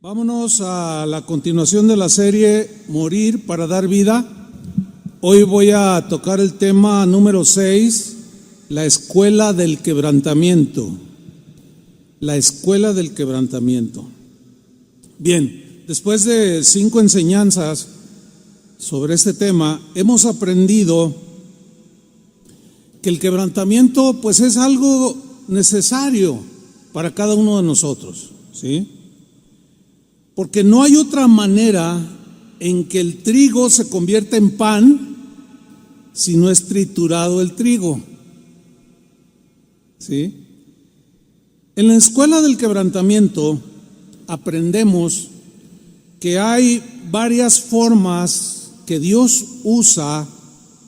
Vámonos a la continuación de la serie Morir para dar vida. Hoy voy a tocar el tema número 6, la escuela del quebrantamiento. La escuela del quebrantamiento. Bien, después de 5 enseñanzas sobre este tema, hemos aprendido que el quebrantamiento pues es algo necesario para cada uno de nosotros, ¿sí? Porque no hay otra manera en que el trigo se convierta en pan si no es triturado el trigo, ¿sí? En la escuela del quebrantamiento aprendemos que hay varias formas que Dios usa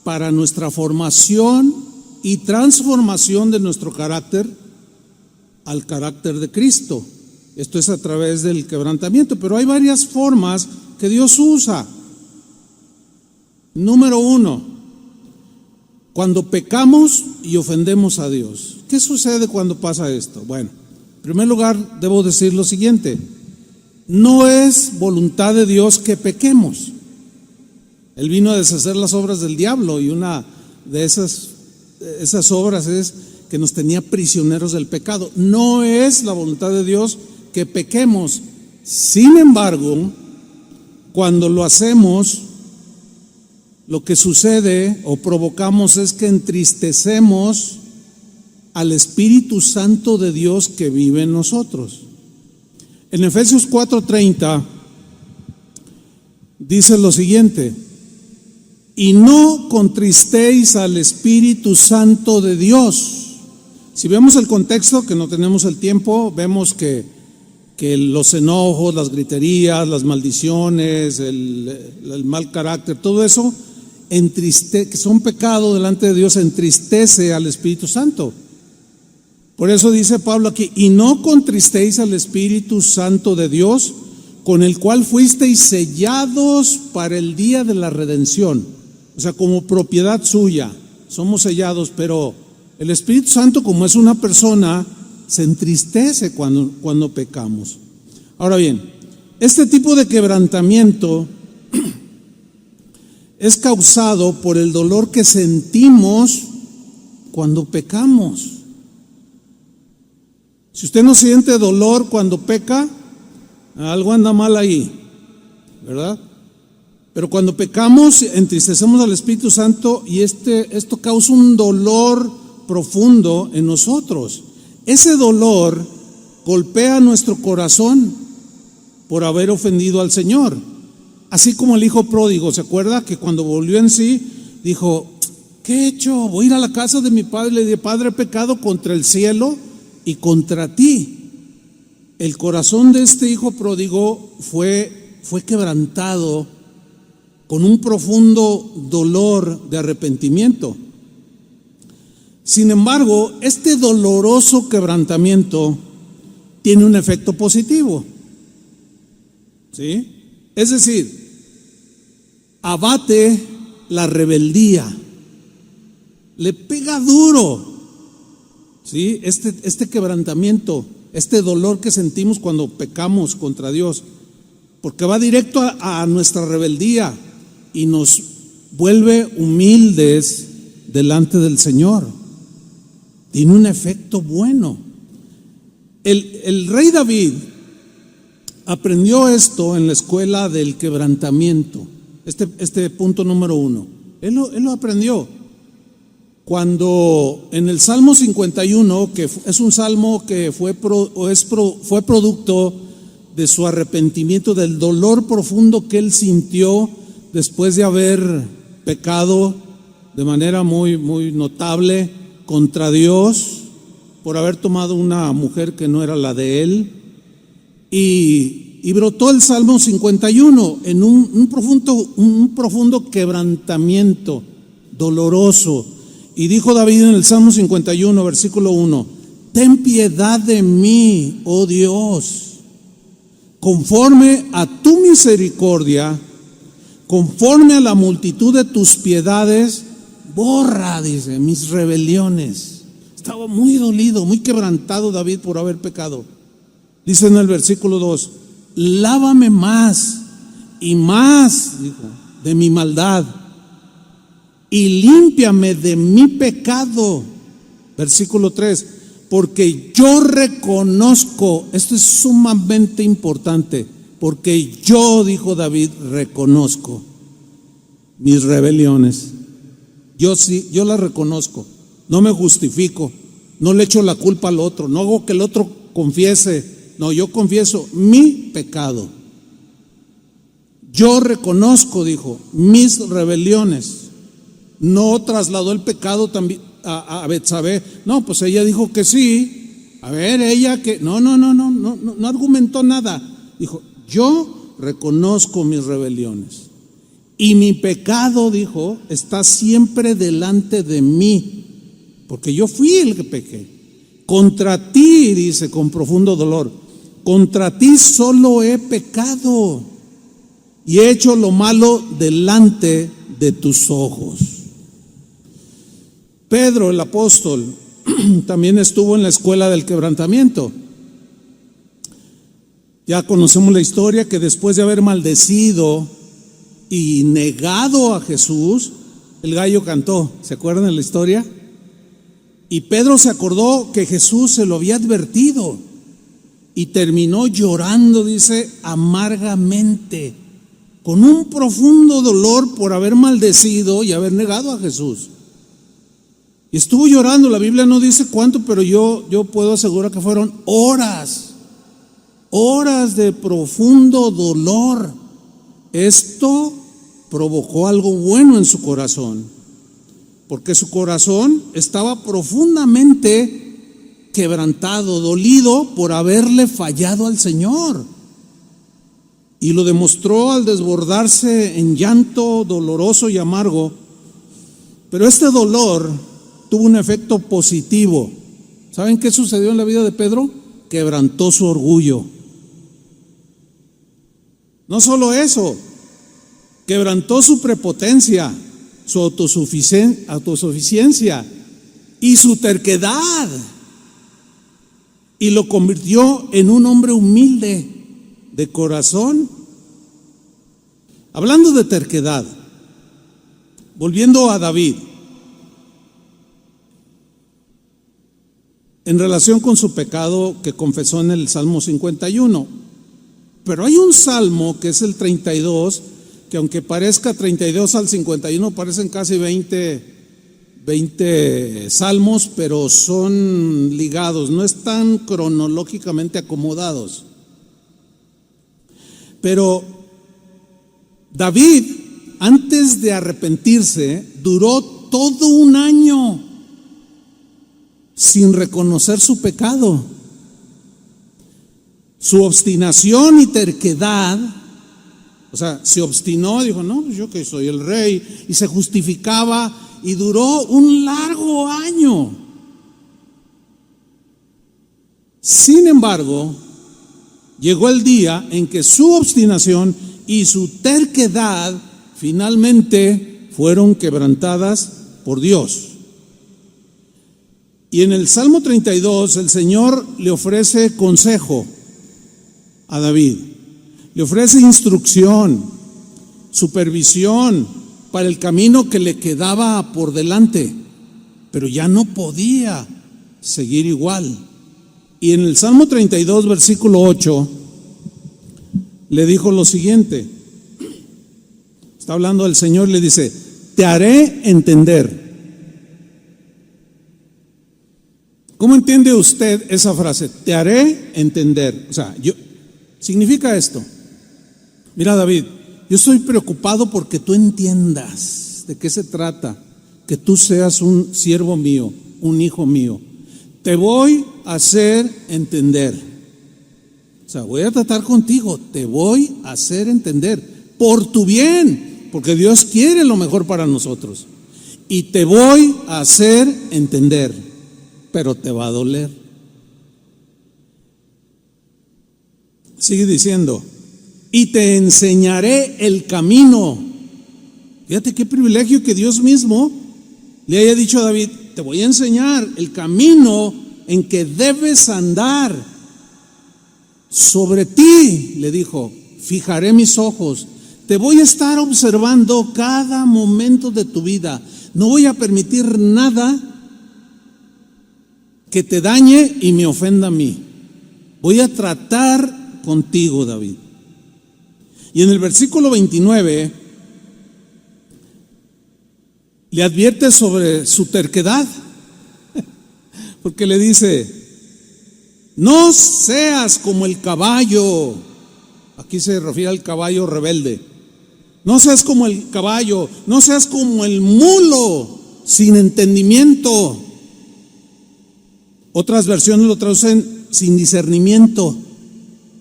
para nuestra formación y transformación de nuestro carácter al carácter de Cristo. Esto es a través del quebrantamiento, pero hay varias formas que Dios usa. Número 1, cuando pecamos y ofendemos a Dios. ¿Qué sucede cuando pasa esto? Bueno, en primer lugar debo decir lo siguiente: no es voluntad de Dios que pequemos. Él vino a deshacer las obras del diablo y una de esas obras es que nos tenía prisioneros del pecado. No es la voluntad de Dios que pequemos. Sin embargo, cuando lo hacemos, lo que sucede o provocamos es que entristecemos al Espíritu Santo de Dios que vive en nosotros. En Efesios 4:30 dice lo siguiente: y no contristéis al Espíritu Santo de Dios. Si vemos el contexto, que no tenemos el tiempo, vemos que los enojos, las griterías, las maldiciones, el mal carácter, todo eso que son pecado delante de Dios, entristece al Espíritu Santo. Por eso dice Pablo aquí: y no contristéis al Espíritu Santo de Dios, con el cual fuisteis sellados para el día de la redención. O sea, como propiedad suya somos sellados, pero el Espíritu Santo, como es una persona, se entristece cuando pecamos. Ahora bien, este tipo de quebrantamiento es causado por el dolor que sentimos cuando pecamos. Si usted no siente dolor cuando peca, algo anda mal ahí, ¿verdad? Pero cuando pecamos, entristecemos al Espíritu Santo y esto causa un dolor profundo en nosotros. Ese dolor golpea nuestro corazón por haber ofendido al Señor. Así como el hijo pródigo, ¿se acuerda? Que cuando volvió en sí, dijo: ¿qué he hecho? Voy a ir a la casa de mi padre. Le dije: Padre, he pecado contra el cielo y contra ti. El corazón de este hijo pródigo fue quebrantado con un profundo dolor de arrepentimiento. Sin embargo, este doloroso quebrantamiento tiene un efecto positivo, ¿sí? Es decir, abate la rebeldía, le pega duro, ¿sí? Este quebrantamiento, este dolor que sentimos cuando pecamos contra Dios, porque va directo a nuestra rebeldía y nos vuelve humildes delante del Señor. Tiene un efecto bueno. El rey David aprendió esto en la escuela del quebrantamiento. Este punto número 1. Él lo aprendió cuando en el Salmo 51, que es un salmo que fue producto de su arrepentimiento, del dolor profundo que él sintió después de haber pecado de manera muy, muy notable contra Dios por haber tomado una mujer que no era la de él, y brotó el Salmo 51 en un profundo quebrantamiento doloroso. Y dijo David en el Salmo 51, versículo 1: ten piedad de mí, oh Dios, conforme a tu misericordia, conforme a la multitud de tus piedades, borra, dice, mis rebeliones. Estaba muy dolido, muy quebrantado David por haber pecado. Dice en el versículo 2: lávame más y más, dijo, de mi maldad, y límpiame de mi pecado. Versículo 3, porque yo reconozco, esto es sumamente importante, porque yo, dijo David, reconozco mis rebeliones. Yo sí, yo las reconozco, no me justifico, no le echo la culpa al otro, no hago que el otro confiese, no, yo confieso mi pecado. Yo reconozco, dijo, mis rebeliones. No trasladó el pecado también a Betsabé. No, pues ella dijo que sí. A ver, ella que no argumentó nada. Dijo, yo reconozco mis rebeliones y mi pecado, dijo, está siempre delante de mí, porque yo fui el que pequé. Contra ti, dice con profundo dolor, contra ti solo he pecado y he hecho lo malo delante de tus ojos. Pedro, el apóstol, también estuvo en la escuela del quebrantamiento. Ya conocemos la historia, que después de haber maldecido y negado a Jesús, el gallo cantó. ¿Se acuerdan de la historia? Y Pedro se acordó que Jesús se lo había advertido y terminó llorando, dice, amargamente, con un profundo dolor por haber maldecido y haber negado a Jesús. Y estuvo llorando, la Biblia no dice cuánto, pero yo puedo asegurar que fueron horas de profundo dolor. Esto provocó algo bueno en su corazón, porque su corazón estaba profundamente quebrantado, dolido por haberle fallado al Señor. Y lo demostró al desbordarse en llanto doloroso y amargo. Pero este dolor tuvo un efecto positivo. ¿Saben qué sucedió en la vida de Pedro? Quebrantó su orgullo. No solo eso, quebrantó su prepotencia, su autosuficiencia y su terquedad, y lo convirtió en un hombre humilde de corazón. Hablando de terquedad, volviendo a David, en relación con su pecado que confesó en el Salmo 51. Pero hay un salmo que es el 32, que aunque parezca 32 al 51, parecen casi 20 salmos, pero son ligados, no están cronológicamente acomodados. Pero David, antes de arrepentirse, duró todo un año sin reconocer su pecado. Su obstinación y terquedad, o sea, se obstinó, dijo, no, pues yo que soy el rey, y se justificaba, y duró un largo año. Sin embargo, llegó el día en que su obstinación y su terquedad finalmente fueron quebrantadas por Dios. Y en el Salmo 32 el Señor le ofrece consejo a David, le ofrece instrucción, supervisión para el camino que le quedaba por delante, pero ya no podía seguir igual. Y en el Salmo 32, versículo 8, le dijo lo siguiente, está hablando el Señor, le dice, te haré entender. ¿Cómo entiende usted esa frase? Te haré entender. O sea, significa esto. Mira, David, yo estoy preocupado porque tú entiendas de qué se trata, que tú seas un siervo mío, un hijo mío. Te voy a hacer entender. O sea, voy a tratar contigo, te voy a hacer entender por tu bien, porque Dios quiere lo mejor para nosotros. Y te voy a hacer entender, pero te va a doler. Sigue diciendo, y te enseñaré el camino. Fíjate qué privilegio que Dios mismo le haya dicho a David, te voy a enseñar el camino en que debes andar. O Sobre ti, le dijo, fijaré mis ojos. Te voy a estar observando cada momento de tu vida. No voy a permitir nada que te dañe y me ofenda a mí. Voy a tratar contigo, David. Y en el versículo 29 le advierte sobre su terquedad, porque le dice: no seas como el caballo. Aquí se refiere al caballo rebelde. No seas como el caballo, no seas como el mulo sin entendimiento. Otras versiones lo traducen sin discernimiento. O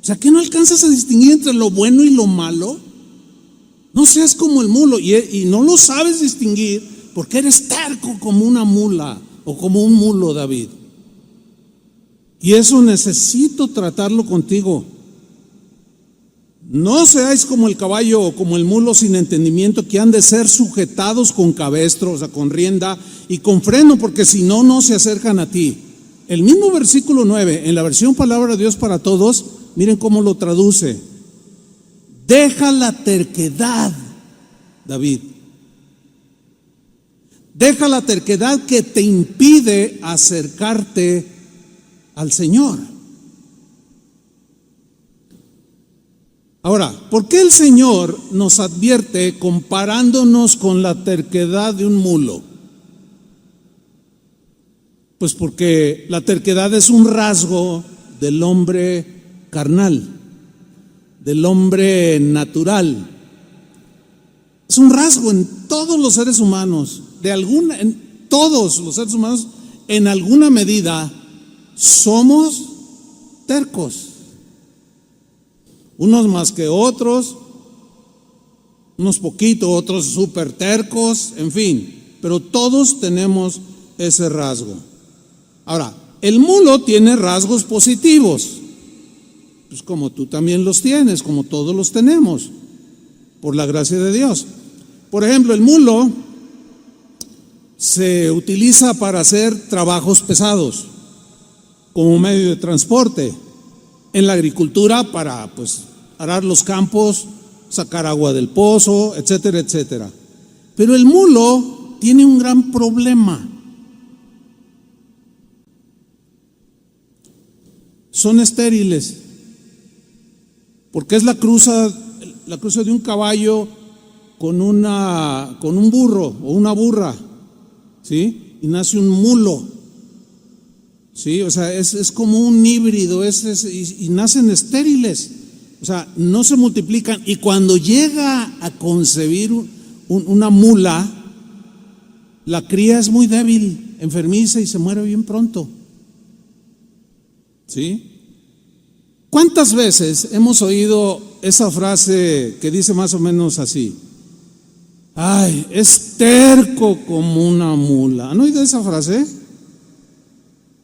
sea, ¿que no alcanzas a distinguir entre lo bueno y lo malo? No seas como el mulo, y no lo sabes distinguir porque eres terco como una mula o como un mulo, David. Y eso necesito tratarlo contigo. No seáis como el caballo o como el mulo sin entendimiento, que han de ser sujetados con cabestro, o sea, con rienda y con freno, porque si no, no se acercan a ti. El mismo versículo 9, en la versión Palabra de Dios para Todos, miren cómo lo traduce: deja la terquedad, David. Deja la terquedad que te impide acercarte al Señor. Ahora, ¿por qué el Señor nos advierte comparándonos con la terquedad de un mulo? Pues porque la terquedad es un rasgo del hombre carnal, del hombre natural. Es un rasgo en todos los seres humanos, en todos los seres humanos, en alguna medida somos tercos. Unos más que otros, unos poquitos, otros súper tercos, en fin, pero todos tenemos ese rasgo. Ahora, el mulo tiene rasgos positivos, pues como tú también los tienes, como todos los tenemos, por la gracia de Dios. Por ejemplo, el mulo se utiliza para hacer trabajos pesados, como medio de transporte. En la agricultura para arar los campos, sacar agua del pozo, etcétera, etcétera. Pero el mulo tiene un gran problema. Son estériles, porque es la cruza de un caballo con un burro o una burra, ¿sí? Y nace un mulo. Sí, o sea, es como un híbrido, y nacen estériles, o sea, no se multiplican. Y cuando llega a concebir una mula, la cría es muy débil, enfermiza y se muere bien pronto. ¿Sí? ¿Cuántas veces hemos oído esa frase que dice más o menos así: ay, es terco como una mula? ¿Han oído esa frase?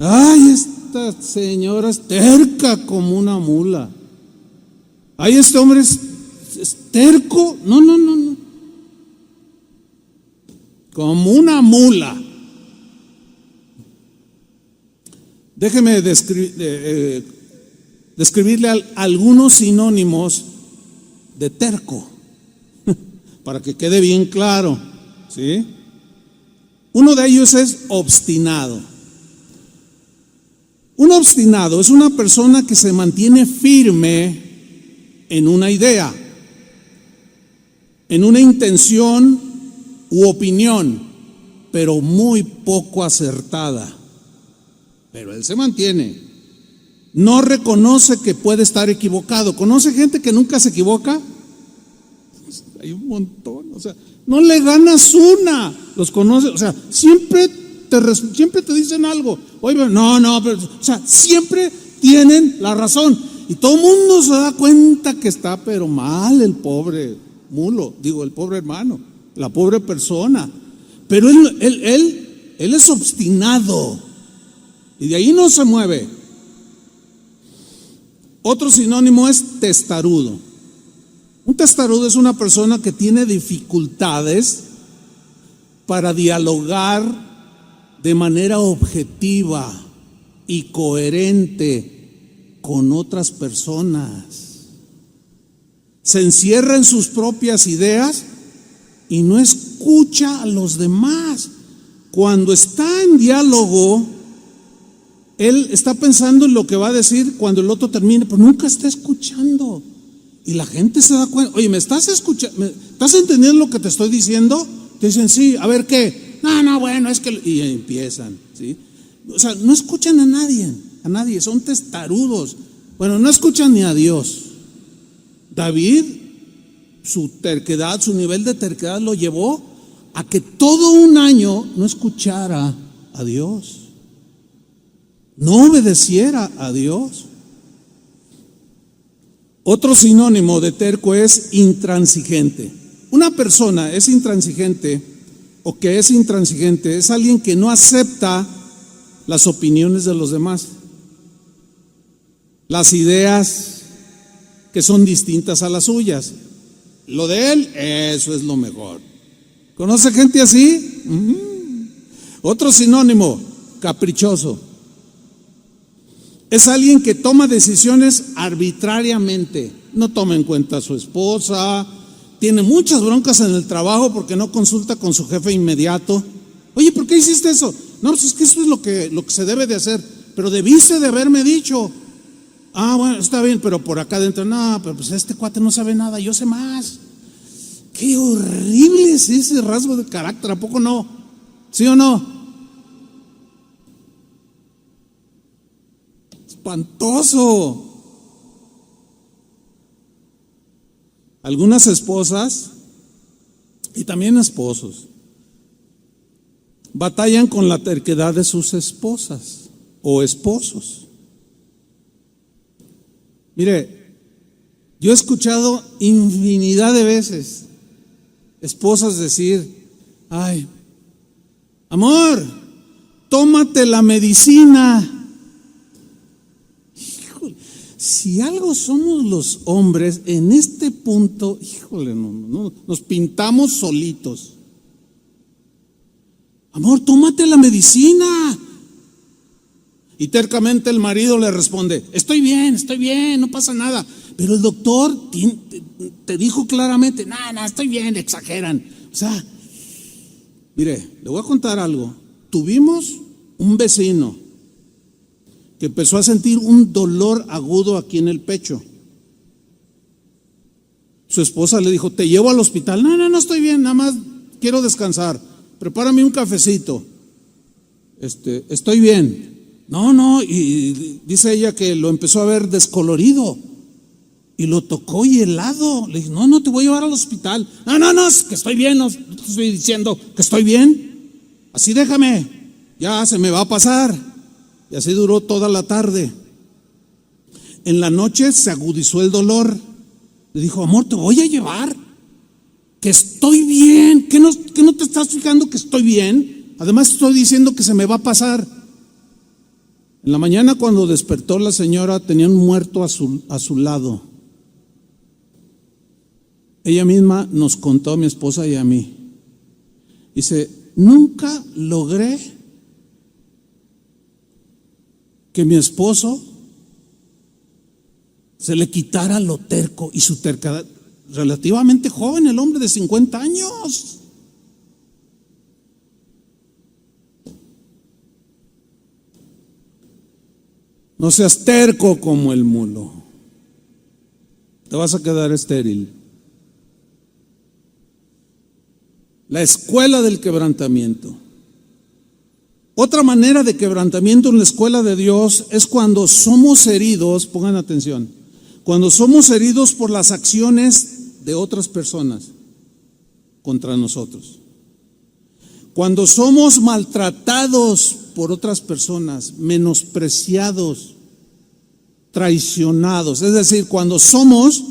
Ay, esta señora es terca como una mula. Ay, este hombre es terco. No. Como una mula. Déjeme describirle algunos sinónimos de terco, para que quede bien claro, ¿sí? Uno de ellos es obstinado. Un obstinado es una persona que se mantiene firme en una idea, en una intención u opinión, pero muy poco acertada. Pero él se mantiene. No reconoce que puede estar equivocado. ¿Conoce gente que nunca se equivoca? Hay un montón. O sea, no le ganas una. Los conoce. O sea, siempre te dicen algo. Oye, no, pero, o sea, siempre tienen la razón. Y todo el mundo se da cuenta que está pero mal el pobre mulo, el pobre hermano, la pobre persona. Pero él es obstinado y de ahí no se mueve. Otro sinónimo es testarudo. Un testarudo es una persona que tiene dificultades para dialogar de manera objetiva y coherente con otras personas. Se encierra en sus propias ideas y no escucha a los demás. Cuando está en diálogo, él está pensando en lo que va a decir cuando el otro termine, pero nunca está escuchando. Y la gente se da cuenta, oye, ¿me estás escuchando? ¿Estás entendiendo lo que te estoy diciendo? Te dicen, sí, a ver qué. No, bueno, es que... Y empiezan, ¿sí? O sea, no escuchan a nadie, son testarudos. Bueno, no escuchan ni a Dios. David, su terquedad, su nivel de terquedad lo llevó a que todo un año no escuchara a Dios, no obedeciera a Dios. Otro sinónimo de terco es intransigente. Una persona es intransigente o que es intransigente es alguien que no acepta las opiniones de los demás, las ideas que son distintas a las suyas. Lo de él, eso es lo mejor. ¿Conoce gente así? Otro sinónimo, caprichoso. Es alguien que toma decisiones arbitrariamente, no toma en cuenta a su esposa, tiene muchas broncas en el trabajo porque no consulta con su jefe inmediato. Oye, ¿por qué hiciste eso? No, pues es que eso es lo que se debe de hacer, pero debiste de haberme dicho. Ah, bueno, está bien, pero por acá adentro, no, pero pues este cuate no sabe nada, yo sé más. Qué horrible es ese rasgo de carácter, ¿a poco no? ¿Sí o no? Espantoso. Algunas esposas y también esposos batallan con la terquedad de sus esposas o esposos. Mire, yo he escuchado infinidad de veces esposas decir, ay, amor, tómate la medicina. Híjole, si algo somos los hombres en este punto, híjole, no, nos pintamos solitos. Amor, tómate la medicina. Y tercamente el marido le responde, estoy bien, no pasa nada. Pero el doctor te dijo claramente, no, estoy bien, exageran. O sea, mire, le voy a contar algo. Tuvimos un vecino que empezó a sentir un dolor agudo aquí en el pecho. Su esposa le dijo, te llevo al hospital. No, estoy bien, nada más quiero descansar. Prepárame un cafecito. Estoy bien. No, y dice ella que lo empezó a ver descolorido y lo tocó y helado. Le dije, no, te voy a llevar al hospital. No, es que estoy bien, no te estoy diciendo que estoy bien. Así déjame, ya se me va a pasar. Y así duró toda la tarde. En la noche se agudizó el dolor. Le dijo, amor, te voy a llevar, que estoy bien, que no te estás fijando que estoy bien. Además estoy diciendo que se me va a pasar. En la mañana cuando despertó la señora tenía un muerto a su lado. Ella misma nos contó, a mi esposa y a mí. Dice, nunca logré que mi esposo se le quitara lo terco y su terquedad. Relativamente joven, el hombre de 50 años. No seas terco como el mulo. Te vas a quedar estéril. La escuela del quebrantamiento. Otra manera de quebrantamiento en la escuela de Dios es cuando somos heridos, pongan atención, cuando somos heridos por las acciones de otras personas contra nosotros. Cuando somos maltratados por otras personas, menospreciados, traicionados, es decir, cuando somos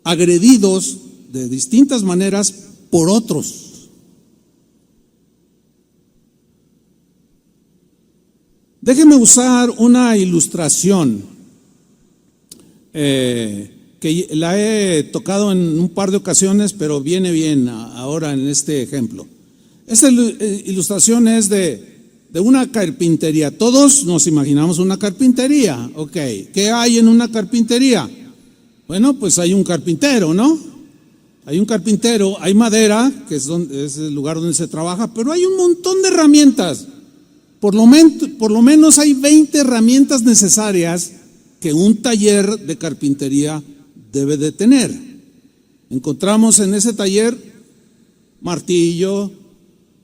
agredidos de distintas maneras por otros. Déjenme usar una ilustración que la he tocado en un par de ocasiones, pero viene bien ahora en este ejemplo. Esta ilustración es de de una carpintería. Todos nos imaginamos una carpintería, ok. ¿Qué hay en una carpintería? Bueno, pues hay un carpintero, ¿no? Hay un carpintero, hay madera, que es el lugar donde se trabaja, pero hay un montón de herramientas. Por lo menos hay 20 herramientas necesarias que un taller de carpintería debe de tener. Encontramos en ese taller martillo,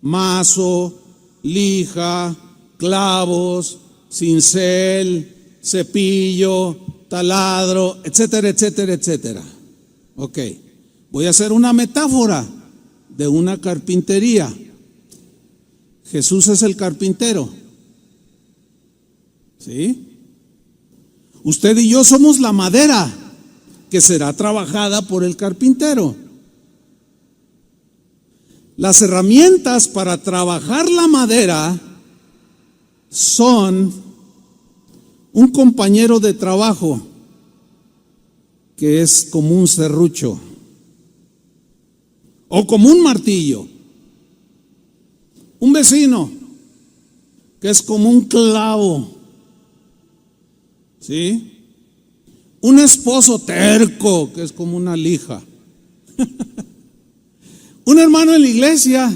mazo, lija, clavos, cincel, cepillo, taladro, etcétera, etcétera, etcétera. Ok, voy a hacer una metáfora de una carpintería. Jesús es el carpintero, ¿sí? Usted y yo somos la madera que será trabajada por el carpintero. Las herramientas para trabajar la madera son un compañero de trabajo que es como un serrucho o como un martillo, un vecino que es como un clavo, ¿sí? Un esposo terco que es como una lija. Un hermano en la iglesia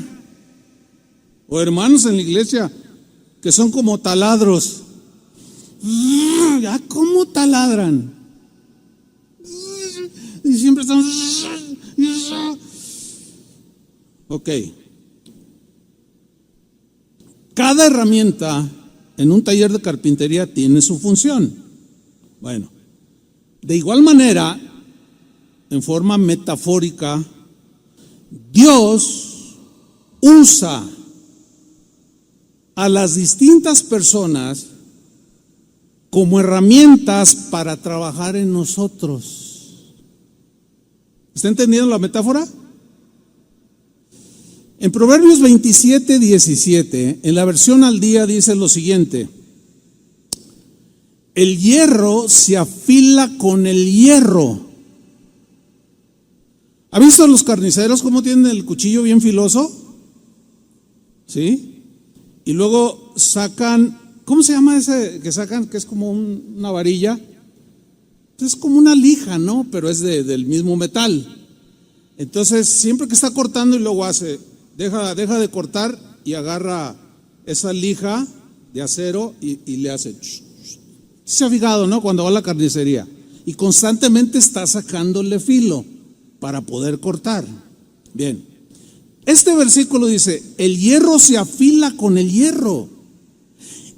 o hermanos en la iglesia que son como taladros. ¿Ya cómo taladran? Y siempre están. Ok. Cada herramienta en un taller de carpintería tiene su función. Bueno, de igual manera, en forma metafórica, Dios usa a las distintas personas como herramientas para trabajar en nosotros. ¿Está entendiendo la metáfora? En Proverbios 27:17, en la versión al día dice lo siguiente: el hierro se afila con el hierro. ¿Ha visto a los carniceros cómo tienen el cuchillo bien filoso? ¿Sí? Y luego sacan, ¿cómo se llama ese que sacan? Que es como una varilla. Es como una lija, ¿no? Pero es del mismo metal. Entonces, siempre que está cortando y luego deja de cortar y agarra esa lija de acero y le hace. Se ha fijado, ¿no? Cuando va a la carnicería y constantemente está sacándole filo para poder cortar. Bien, este versículo dice: el hierro se afila con el hierro,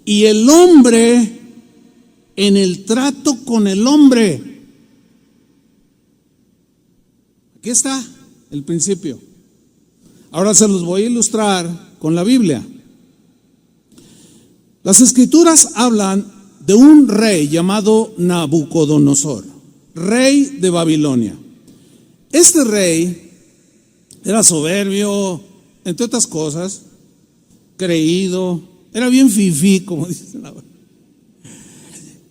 y el hombre en el trato con el hombre. Aquí está el principio. Ahora se los voy a ilustrar con la Biblia. Las escrituras hablan de un rey llamado Nabucodonosor, rey de Babilonia. Este rey era soberbio, entre otras cosas, creído, era bien fifí, como dicen ahora.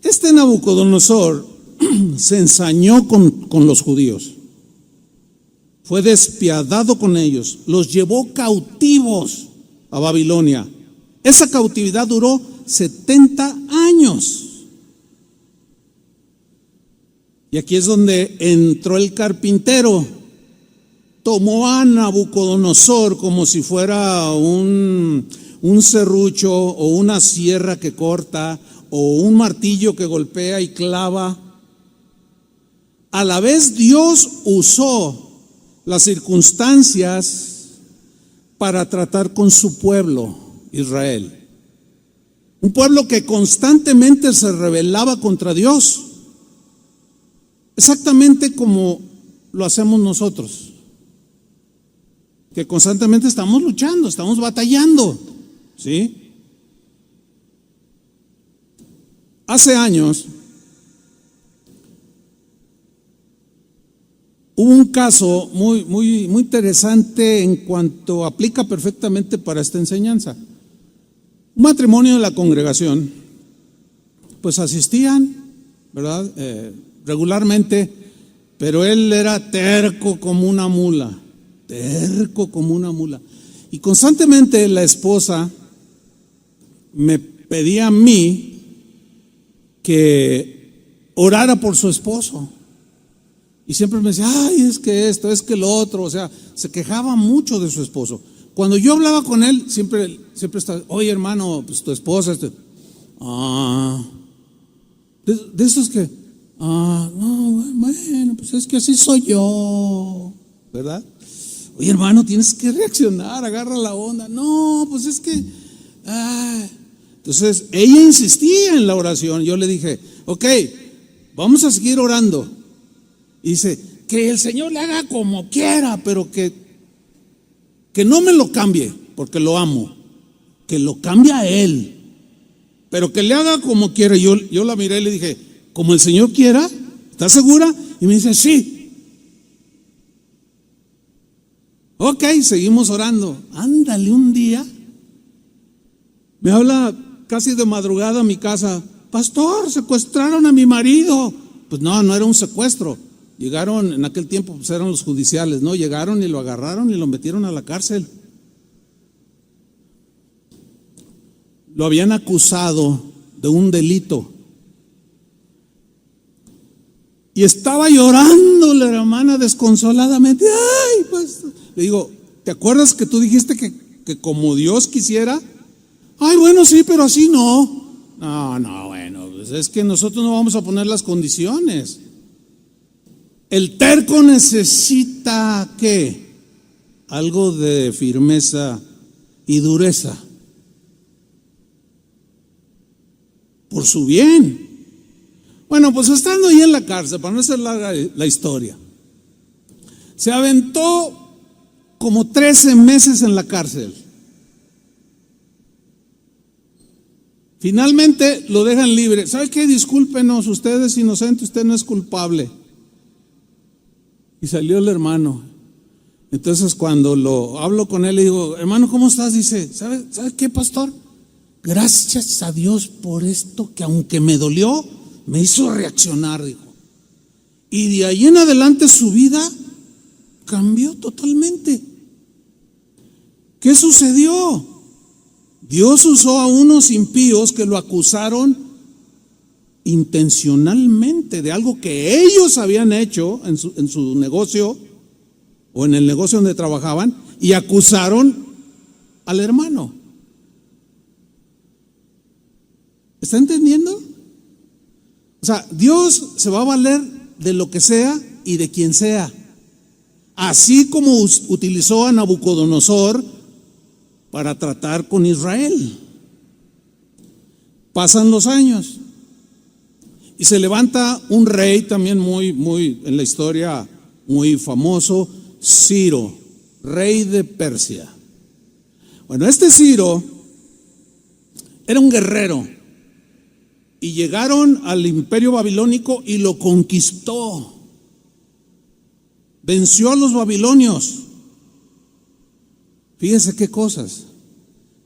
Este Nabucodonosor se ensañó con los judíos, fue despiadado con ellos, los llevó cautivos a Babilonia. Esa cautividad duró 70 años. Y aquí es donde entró el carpintero. Tomó a Nabucodonosor como si fuera un serrucho o una sierra que corta o un martillo que golpea y clava. A la vez Dios usó las circunstancias para tratar con su pueblo, Israel. Un pueblo que constantemente se rebelaba contra Dios. Exactamente como lo hacemos nosotros, que constantemente estamos luchando, estamos batallando, ¿sí? Hace años hubo un caso muy interesante en cuanto aplica perfectamente para esta enseñanza. Un matrimonio de la congregación, pues asistían, ¿verdad? Regularmente, pero él era terco como una mula, y constantemente la esposa me pedía a mí que orara por su esposo. Y siempre me decía, ay, es que esto, es que lo otro. O sea, se quejaba mucho de su esposo. Cuando yo hablaba con él, siempre estaba, oye hermano, pues tu esposa, de esos que, no, bueno, pues es que así soy yo, ¿verdad? Oye hermano, tienes que reaccionar, agarra la onda. No, pues es que, Entonces, ella insistía en la oración. Yo le dije, ok, vamos a seguir orando. Y dice, que el Señor le haga como quiera, pero que no me lo cambie, porque lo amo. Que lo cambie a Él, pero que le haga como quiera. Yo la miré y le dije, como el Señor quiera, ¿estás segura? Y me dice, sí. Ok, seguimos orando. Ándale, un día me habla casi de madrugada a mi casa, pastor, secuestraron a mi marido. Pues no era un secuestro. Llegaron, en aquel tiempo pues eran los judiciales, ¿no? Llegaron y lo agarraron y lo metieron a la cárcel. Lo habían acusado de un delito. Y estaba llorando la hermana desconsoladamente. Ay, pues, le digo, ¿te acuerdas que tú dijiste que como Dios quisiera? Ay, bueno, sí, pero así no. No, bueno, pues es que nosotros no vamos a poner las condiciones. El terco necesita, ¿qué? Algo de firmeza y dureza. Por su bien. Bueno, pues estando ahí en la cárcel, para no hacer larga la historia, se aventó como 13 meses en la cárcel. Finalmente lo dejan libre. ¿Sabe qué? Discúlpenos, usted es inocente, usted no es culpable. Y salió el hermano. Entonces cuando lo hablo con él, le digo, hermano, ¿cómo estás? Dice, ¿sabe qué, pastor? Gracias a Dios por esto que aunque me dolió, me hizo reaccionar, dijo. Y de ahí en adelante su vida cambió totalmente. ¿Qué sucedió? Dios usó a unos impíos que lo acusaron intencionalmente de algo que ellos habían hecho en su negocio o en el negocio donde trabajaban, y acusaron al hermano. ¿Está entendiendo? O sea, Dios se va a valer de lo que sea y de quien sea. Así como utilizó a Nabucodonosor para tratar con Israel. Pasan los años y se levanta un rey también muy en la historia muy famoso, Ciro, rey de Persia. Bueno, este Ciro era un guerrero y llegaron al imperio babilónico y lo conquistó. Venció a los babilonios. Fíjense qué cosas.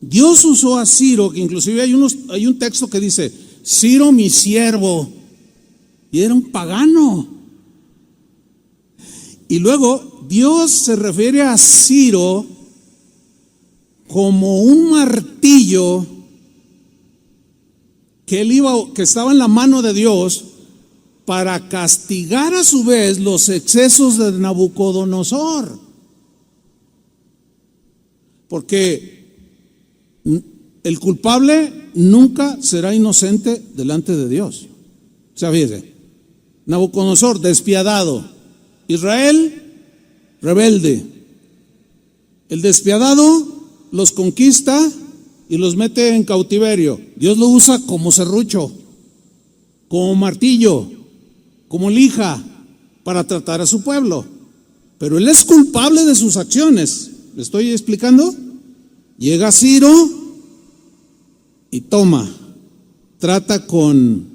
Dios usó a Ciro, que inclusive hay un texto que dice, Ciro mi siervo, y era un pagano. Y luego Dios se refiere a Ciro como un martillo que estaba en la mano de Dios para castigar a su vez los excesos de Nabucodonosor. Porque el culpable nunca será inocente delante de Dios. O sea, fíjese, Nabucodonosor, despiadado. Israel, rebelde. El despiadado los conquista y los mete en cautiverio. Dios lo usa como serrucho, como martillo, como lija para tratar a su pueblo. Pero él es culpable de sus acciones. ¿Le estoy explicando? Llega Ciro y trata con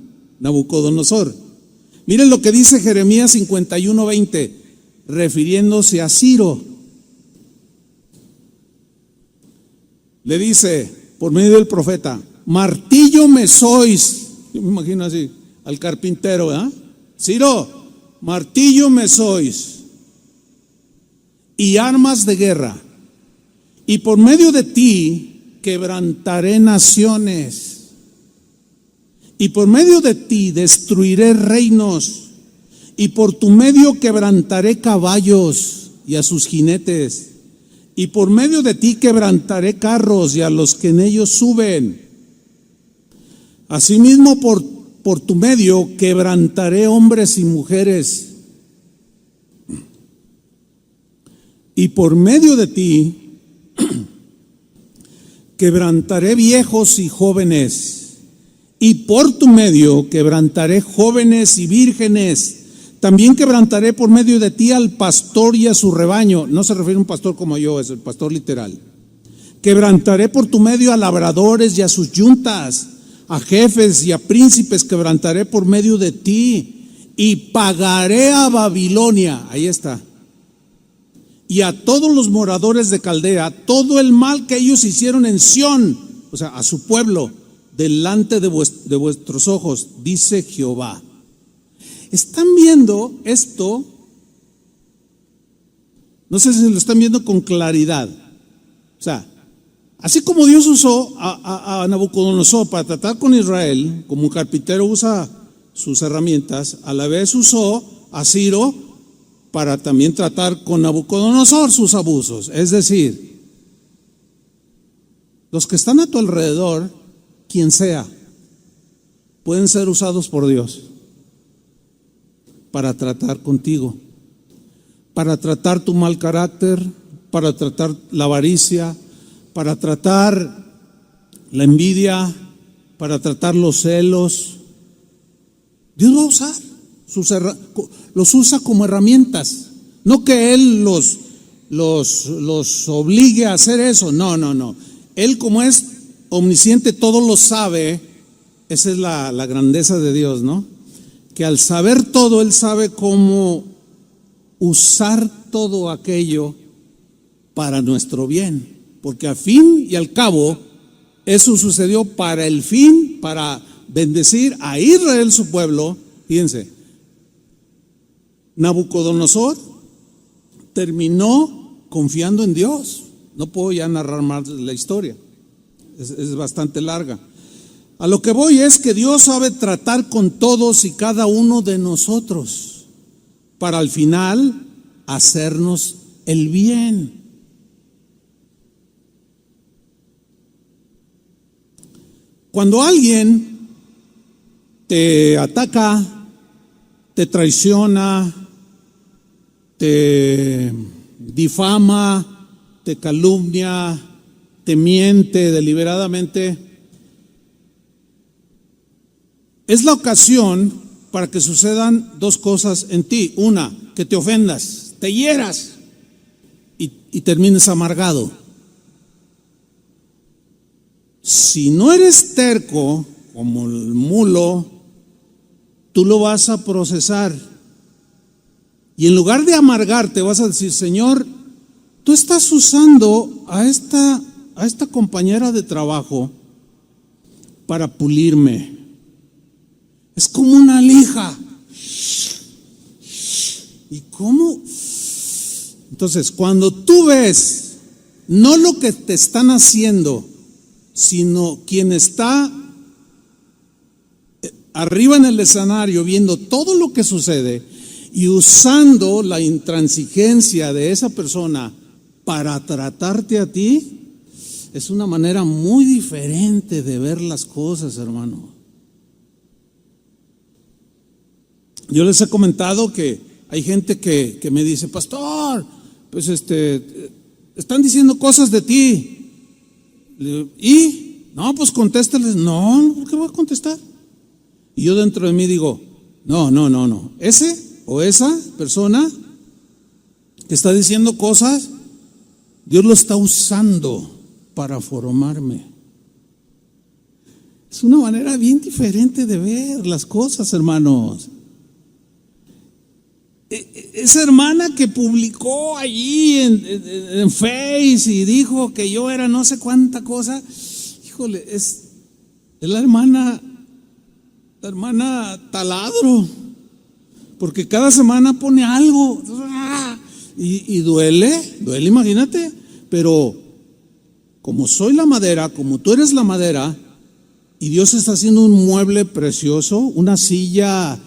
Nabucodonosor. Miren lo que dice Jeremías 51:20, refiriéndose a Ciro. Le dice, por medio del profeta, martillo me sois. Yo me imagino así, al carpintero, ¿eh? Ciro, martillo me sois, y armas de guerra. Y por medio de ti, quebrantaré naciones, y por medio de ti destruiré reinos, y por tu medio quebrantaré caballos y a sus jinetes, y por medio de ti quebrantaré carros y a los que en ellos suben. Asimismo, por tu medio quebrantaré hombres y mujeres, y por medio de ti quebrantaré viejos y jóvenes, y por tu medio quebrantaré jóvenes y vírgenes. También quebrantaré por medio de ti al pastor y a su rebaño. No se refiere a un pastor como yo, es el pastor literal. Quebrantaré por tu medio a labradores y a sus yuntas, a jefes y a príncipes quebrantaré por medio de ti, y pagaré a Babilonia, ahí está, y a todos los moradores de Caldea todo el mal que ellos hicieron en Sión, o sea, a su pueblo, delante de vuestros ojos, dice Jehová. ¿Están viendo esto? No sé si lo están viendo con claridad. O sea, así como Dios usó a Nabucodonosor para tratar con Israel, como un carpintero usa sus herramientas, a la vez usó a Ciro para también tratar con Nabucodonosor sus abusos. Es decir, los que están a tu alrededor, quien sea, pueden ser usados por Dios para tratar contigo, para tratar tu mal carácter, para tratar la avaricia, para tratar la envidia, para tratar los celos. Dios va a usar, los usa como herramientas. No que Él los obligue a hacer eso, no. Él, como es omnisciente, todo lo sabe. Esa es la grandeza de Dios, ¿no? Que al saber todo, Él sabe cómo usar todo aquello para nuestro bien. Porque al fin y al cabo, eso sucedió para el fin, para bendecir a Israel, su pueblo. Fíjense, Nabucodonosor terminó confiando en Dios. No puedo ya narrar más la historia, es bastante larga. A lo que voy es que Dios sabe tratar con todos y cada uno de nosotros para al final hacernos el bien. Cuando alguien te ataca, te traiciona, te difama, te calumnia, te miente deliberadamente, es la ocasión para que sucedan dos cosas en ti. Una, que te ofendas, te hieras y termines amargado. Si no eres terco, como el mulo, tú lo vas a procesar. Y en lugar de amargarte, vas a decir: Señor, tú estás usando a esta compañera de trabajo para pulirme. Es como una lija. ¿Y cómo? Entonces, cuando tú ves no lo que te están haciendo, sino quien está arriba en el escenario viendo todo lo que sucede y usando la intransigencia de esa persona para tratarte a ti, es una manera muy diferente de ver las cosas, hermano. Yo les he comentado que hay gente que me dice: pastor, pues están diciendo cosas de ti. ¿Y? No, pues contéstales. No, ¿por qué voy a contestar? Y yo dentro de mí digo: no. Ese o esa persona que está diciendo cosas, Dios lo está usando para formarme. Es una manera bien diferente de ver las cosas, hermanos. Esa hermana que publicó allí en Face y dijo que yo era no sé cuánta cosa, híjole, es la hermana taladro, porque cada semana pone algo y duele, imagínate, pero como soy la madera, como tú eres la madera, y Dios está haciendo un mueble precioso, una silla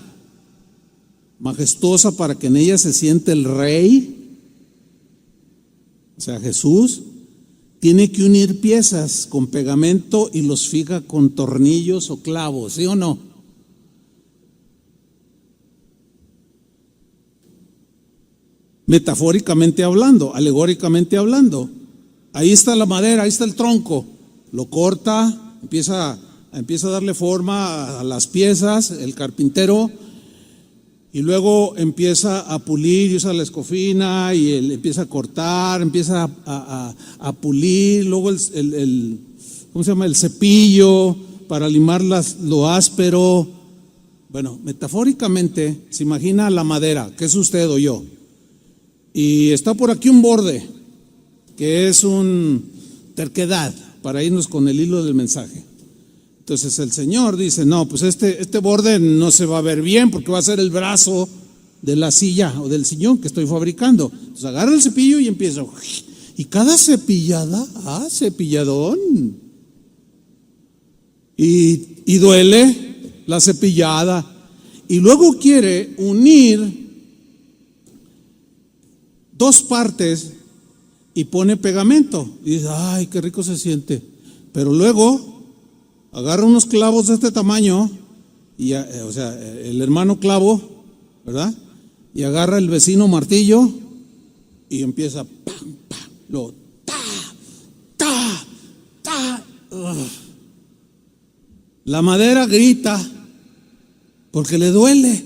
majestuosa para que en ella se siente el rey, o sea, Jesús, tiene que unir piezas con pegamento y los fija con tornillos o clavos, ¿sí o no? Metafóricamente hablando, alegóricamente hablando. Ahí está la madera, ahí está el tronco. Lo corta, empieza a darle forma a las piezas, el carpintero, y luego empieza a pulir y usa la escofina y él empieza a cortar, empieza a pulir, luego ¿cómo se llama? El cepillo para limar lo áspero. Bueno, metafóricamente se imagina la madera, que es usted o yo, y está por aquí un borde, que es un terquedad, para irnos con el hilo del mensaje. Entonces el Señor dice, no, pues este borde no se va a ver bien porque va a ser el brazo de la silla o del sillón que estoy fabricando. Entonces agarra el cepillo y empieza. Y cada cepillada, cepilladón. Y duele la cepillada. Y luego quiere unir dos partes y pone pegamento. Y dice, ay, qué rico se siente. Pero luego agarra unos clavos de este tamaño, y, o sea, el hermano clavo, ¿verdad? Y agarra el vecino martillo y empieza, pam, pam, lo, ta. La madera grita porque le duele.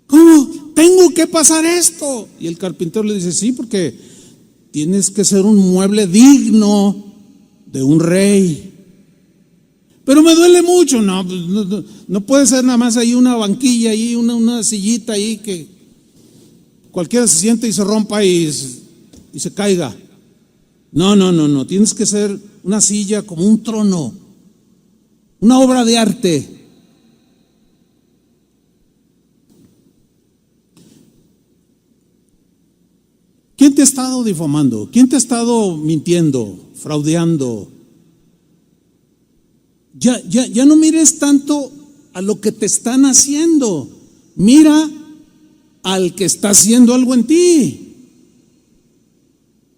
¿Cómo? Tengo que pasar esto. Y el carpintero le dice, sí, porque tienes que ser un mueble digno de un rey. Pero me duele mucho. No puede ser nada más ahí una banquilla, ahí una sillita ahí que cualquiera se siente y se rompa y se caiga. No, tienes que ser una silla como un trono, una obra de arte. ¿Quién te ha estado difamando? ¿Quién te ha estado mintiendo, fraudeando? Ya no mires tanto a lo que te están haciendo. Mira al que está haciendo algo en ti.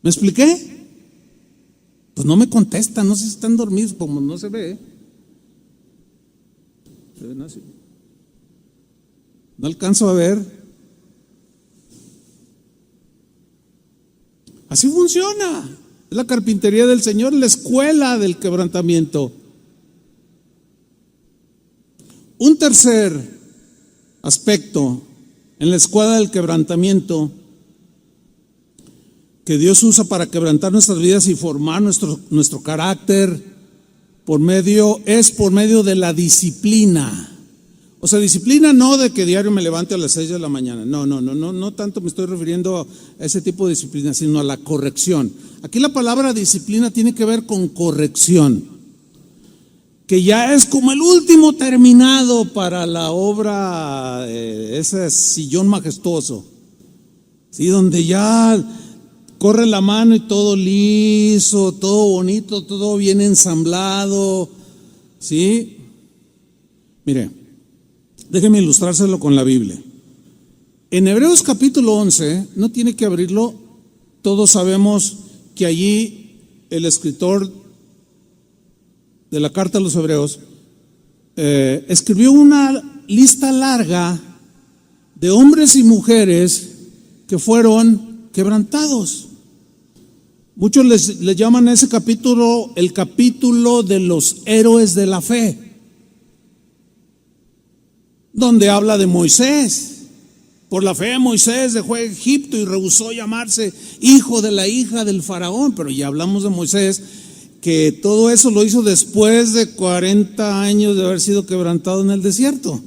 ¿Me expliqué? Pues no me contestan, no sé si están dormidos, como no se ve. Se ven así. No alcanzo a ver. Así funciona. Es la carpintería del Señor, la escuela del quebrantamiento. Un tercer aspecto en la escuela del quebrantamiento que Dios usa para quebrantar nuestras vidas y formar nuestro carácter por medio de la disciplina. O sea, disciplina no de que diario me levante a las 6 de la mañana. No tanto me estoy refiriendo a ese tipo de disciplina, sino a la corrección. Aquí la palabra disciplina tiene que ver con corrección, que ya es como el último terminado para la obra, ese sillón majestuoso, ¿sí? Donde ya corre la mano y todo liso, todo bonito, todo bien ensamblado, ¿sí? Mire, déjeme ilustrárselo con la Biblia. En Hebreos capítulo 11, no tiene que abrirlo, todos sabemos que allí el escritor de la carta a los Hebreos escribió una lista larga de hombres y mujeres que fueron quebrantados. Muchos les llaman a ese capítulo el capítulo de los héroes de la fe, donde habla de Moisés. Por la fe Moisés dejó Egipto y rehusó llamarse hijo de la hija del faraón. Pero ya hablamos de Moisés, que todo eso lo hizo después de 40 años de haber sido quebrantado en el desierto.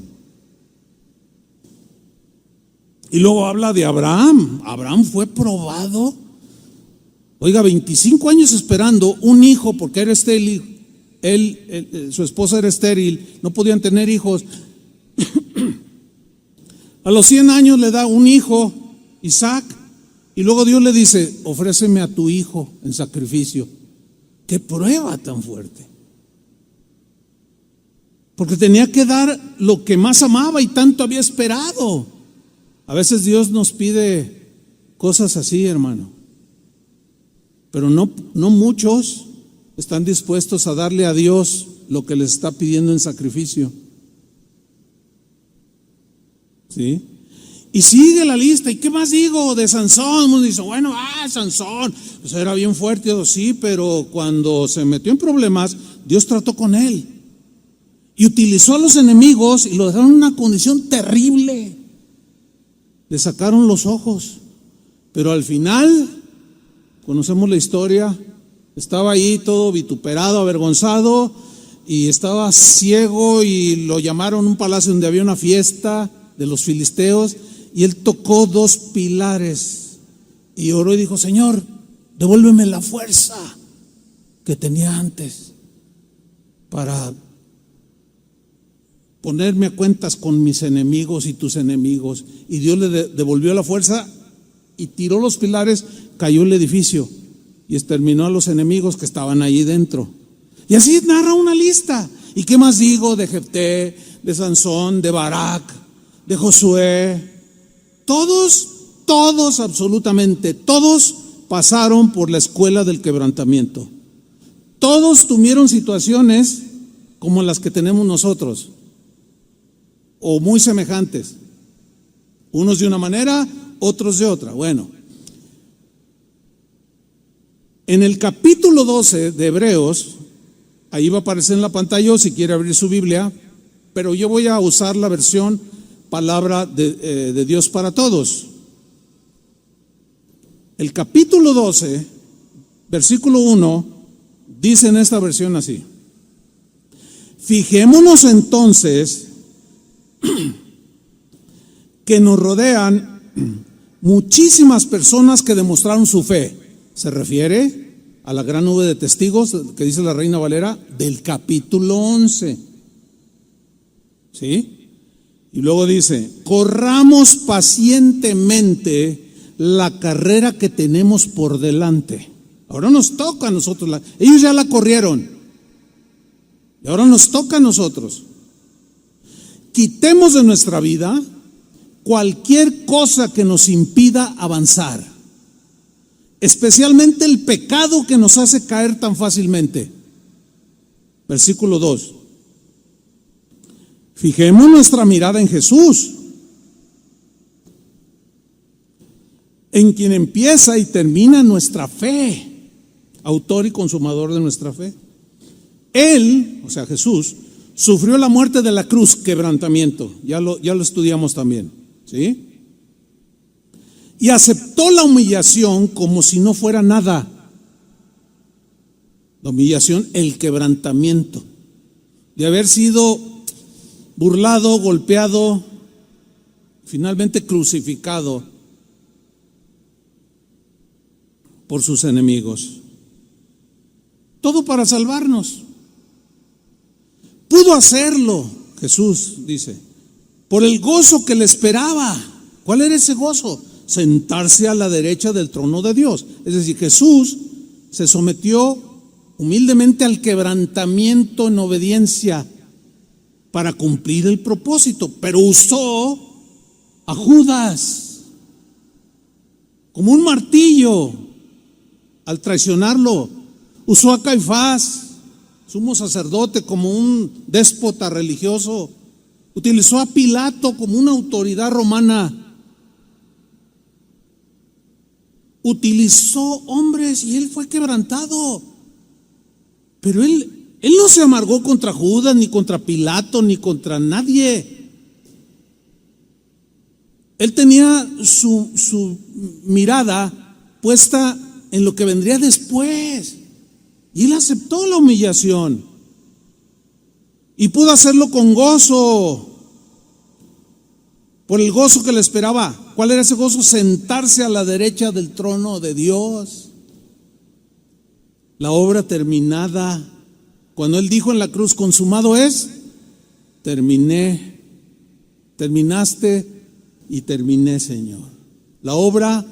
Y luego habla de Abraham. Abraham fue probado, 25 años esperando un hijo porque era estéril. Su esposa era estéril, no podían tener hijos. A los 100 años le da un hijo, Isaac, y luego Dios le dice, ofréceme a tu hijo en sacrificio. Qué prueba tan fuerte. Porque tenía que dar lo que más amaba y tanto había esperado. A veces Dios nos pide cosas así, hermano. Pero no muchos están dispuestos a darle a Dios lo que les está pidiendo en sacrificio. ¿Sí? Y sigue la lista. ¿Y qué más digo de Sansón? Uno dice, bueno, Sansón, pues era bien fuerte, sí, pero cuando se metió en problemas, Dios trató con él. Y utilizó a los enemigos y lo dejaron en una condición terrible. Le sacaron los ojos. Pero al final, conocemos la historia, estaba ahí todo vituperado, avergonzado, y estaba ciego, y lo llamaron a un palacio donde había una fiesta de los filisteos, y él tocó 2 pilares y oró y dijo, Señor, devuélveme la fuerza que tenía antes para ponerme a cuentas con mis enemigos y tus enemigos. Y Dios le devolvió la fuerza y tiró los pilares, cayó el edificio y exterminó a los enemigos que estaban ahí dentro. Y así narra una lista. ¿Y qué más digo de Jefté, de Sansón, de Barak, de Josué? Todos, absolutamente todos pasaron por la escuela del quebrantamiento. Todos tuvieron situaciones como las que tenemos nosotros, o muy semejantes. Unos de una manera, otros de otra. Bueno, en el capítulo 12 de Hebreos, ahí va a aparecer en la pantalla, o si quiere abrir su Biblia, pero yo voy a usar la versión Palabra de Dios para todos. El capítulo 12, versículo 1, dice en esta versión así: fijémonos entonces que nos rodean muchísimas personas que demostraron su fe. Se refiere a la gran nube de testigos que dice la Reina Valera del capítulo 11. ¿Sí? Y luego dice, corramos pacientemente la carrera que tenemos por delante. Ahora nos toca a nosotros, ellos ya la corrieron, y ahora nos toca a nosotros. Quitemos de nuestra vida cualquier cosa que nos impida avanzar, especialmente el pecado que nos hace caer tan fácilmente. Versículo 2. Fijemos nuestra mirada en Jesús, en quien empieza y termina nuestra fe, autor y consumador de nuestra fe. Él, o sea Jesús, sufrió la muerte de la cruz, quebrantamiento, ya lo estudiamos también, ¿sí? Y aceptó la humillación como si no fuera nada. La humillación, el quebrantamiento, de haber sido burlado, golpeado, finalmente crucificado por sus enemigos. Todo para salvarnos. Pudo hacerlo, Jesús dice, por el gozo que le esperaba. ¿Cuál era ese gozo? Sentarse a la derecha del trono de Dios. Es decir, Jesús se sometió humildemente al quebrantamiento en obediencia para cumplir el propósito, pero usó a Judas como un martillo al traicionarlo. Usó a Caifás, sumo sacerdote, como un déspota religioso. Utilizó a Pilato como una autoridad romana. Utilizó hombres y él fue quebrantado. Pero él no se amargó contra Judas, ni contra Pilato, ni contra nadie. Él tenía su mirada puesta en lo que vendría después. Y él aceptó la humillación. Y pudo hacerlo con gozo. Por el gozo que le esperaba. ¿Cuál era ese gozo? Sentarse a la derecha del trono de Dios. La obra terminada. Cuando él dijo en la cruz, consumado es, terminé, terminaste y terminé, Señor. La obra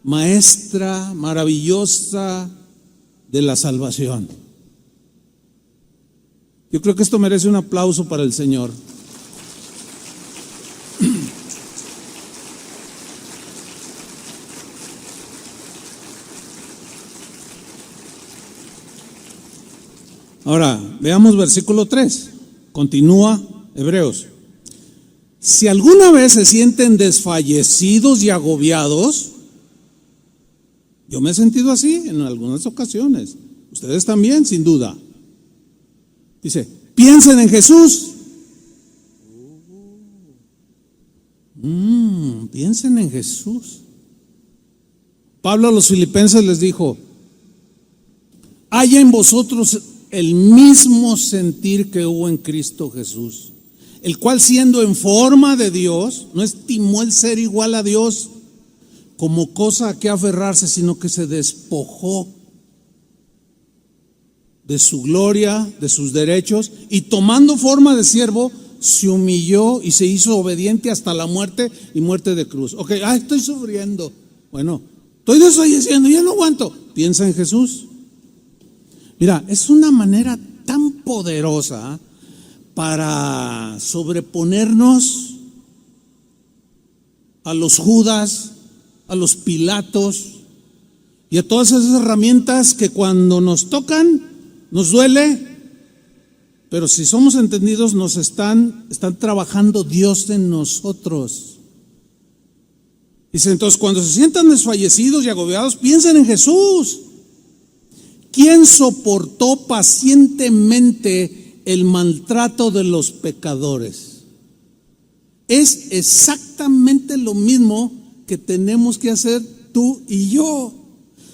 maestra, maravillosa, de la salvación. Yo creo que esto merece un aplauso para el Señor. Ahora, veamos versículo 3. Continúa Hebreos. Si alguna vez se sienten desfallecidos y agobiados, yo me he sentido así en algunas ocasiones. Ustedes también, sin duda. Dice, piensen en Jesús. Piensen en Jesús. Pablo a los filipenses les dijo, haya en vosotros el mismo sentir que hubo en Cristo Jesús, el cual siendo en forma de Dios, no estimó el ser igual a Dios como cosa a que aferrarse, sino que se despojó de su gloria, de sus derechos, y tomando forma de siervo, se humilló y se hizo obediente hasta la muerte y muerte de cruz. Ok, estoy sufriendo. Bueno, estoy desfalleciendo, ya no aguanto. Piensa en Jesús. Mira, es una manera tan poderosa para sobreponernos a los Judas, a los Pilatos y a todas esas herramientas que cuando nos tocan nos duele, pero si somos entendidos nos están trabajando Dios en nosotros. Dice, entonces cuando se sientan desfallecidos y agobiados, piensen en Jesús, quien soportó pacientemente el maltrato de los pecadores. Es exactamente lo mismo que tenemos que hacer tú y yo.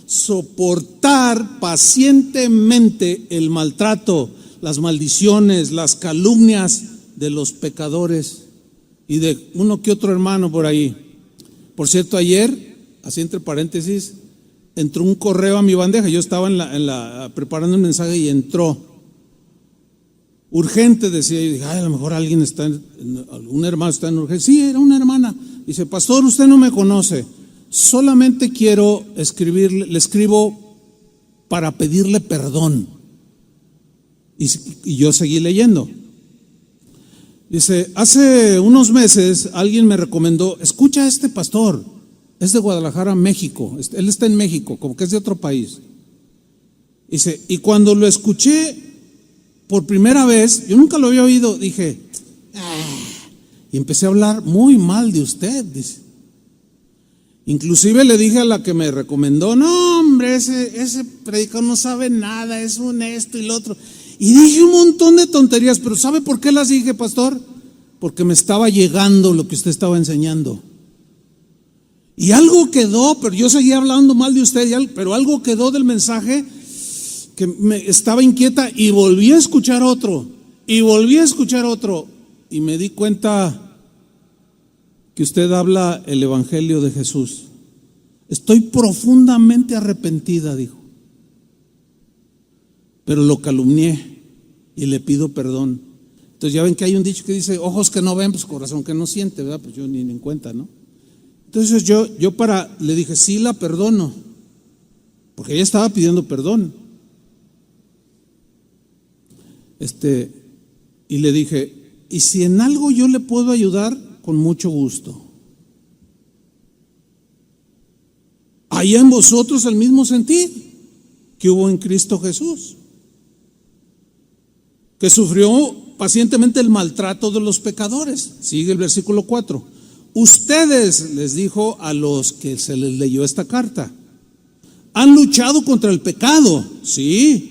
Soportar pacientemente el maltrato, las maldiciones, las calumnias de los pecadores y de uno que otro hermano por ahí. Por cierto, ayer, así entre paréntesis, entró un correo a mi bandeja. Yo estaba preparando un mensaje y entró. Urgente, decía, y dije, a lo mejor alguien algún hermano está en urgencia. Sí, era una hermana. Dice, pastor, usted no me conoce. Solamente quiero escribirle, le escribo para pedirle perdón. Y yo seguí leyendo. Dice, hace unos meses alguien me recomendó, escucha a este pastor. Es de Guadalajara, México. Él está en México, como que es de otro país. Dice, y cuando lo escuché por primera vez, yo nunca lo había oído, dije, y empecé a hablar muy mal de usted, dice. Inclusive le dije a la que me recomendó, no hombre, ese predicador no sabe nada, es un esto y lo otro. Y dije un montón de tonterías, pero ¿sabe por qué las dije, pastor? Porque me estaba llegando lo que usted estaba enseñando. Y algo quedó, pero yo seguía hablando mal de usted, pero algo quedó del mensaje que me estaba inquieta y volví a escuchar otro, y me di cuenta que usted habla el evangelio de Jesús. Estoy profundamente arrepentida, dijo, pero lo calumnié y le pido perdón. Entonces ya ven que hay un dicho que dice, ojos que no ven, pues corazón que no siente, ¿verdad? Pues yo ni en cuenta, ¿no? Entonces yo le dije, sí la perdono, porque ella estaba pidiendo perdón. Y le dije, y si en algo yo le puedo ayudar, con mucho gusto. Hay en vosotros el mismo sentir que hubo en Cristo Jesús, que sufrió pacientemente el maltrato de los pecadores. Sigue el versículo 4. Ustedes, les dijo a los que se les leyó esta carta, han luchado contra el pecado, sí,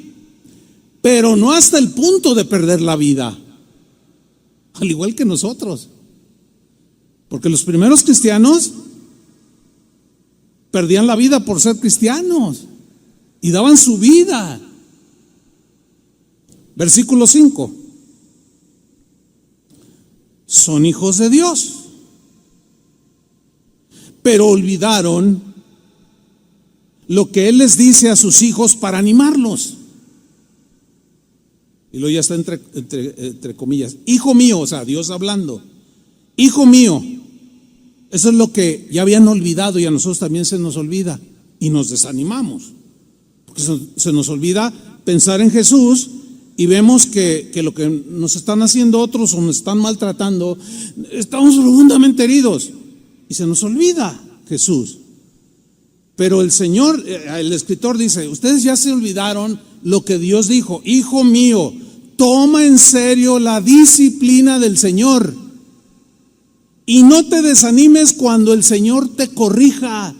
pero no hasta el punto de perder la vida, al igual que nosotros. Porque los primeros cristianos perdían la vida por ser cristianos y daban su vida. Versículo 5. Son hijos de Dios, pero olvidaron lo que Él les dice a sus hijos para animarlos. Y luego ya está entre comillas, hijo mío, o sea, Dios hablando, hijo mío. Eso es lo que ya habían olvidado y a nosotros también se nos olvida y nos desanimamos. porque se nos olvida pensar en Jesús y vemos que lo que nos están haciendo otros o nos están maltratando, estamos profundamente heridos y se nos olvida Jesús. Pero el Señor, el escritor dice, ustedes ya se olvidaron lo que Dios dijo: hijo mío, toma en serio la disciplina del Señor y no te desanimes cuando el Señor te corrija.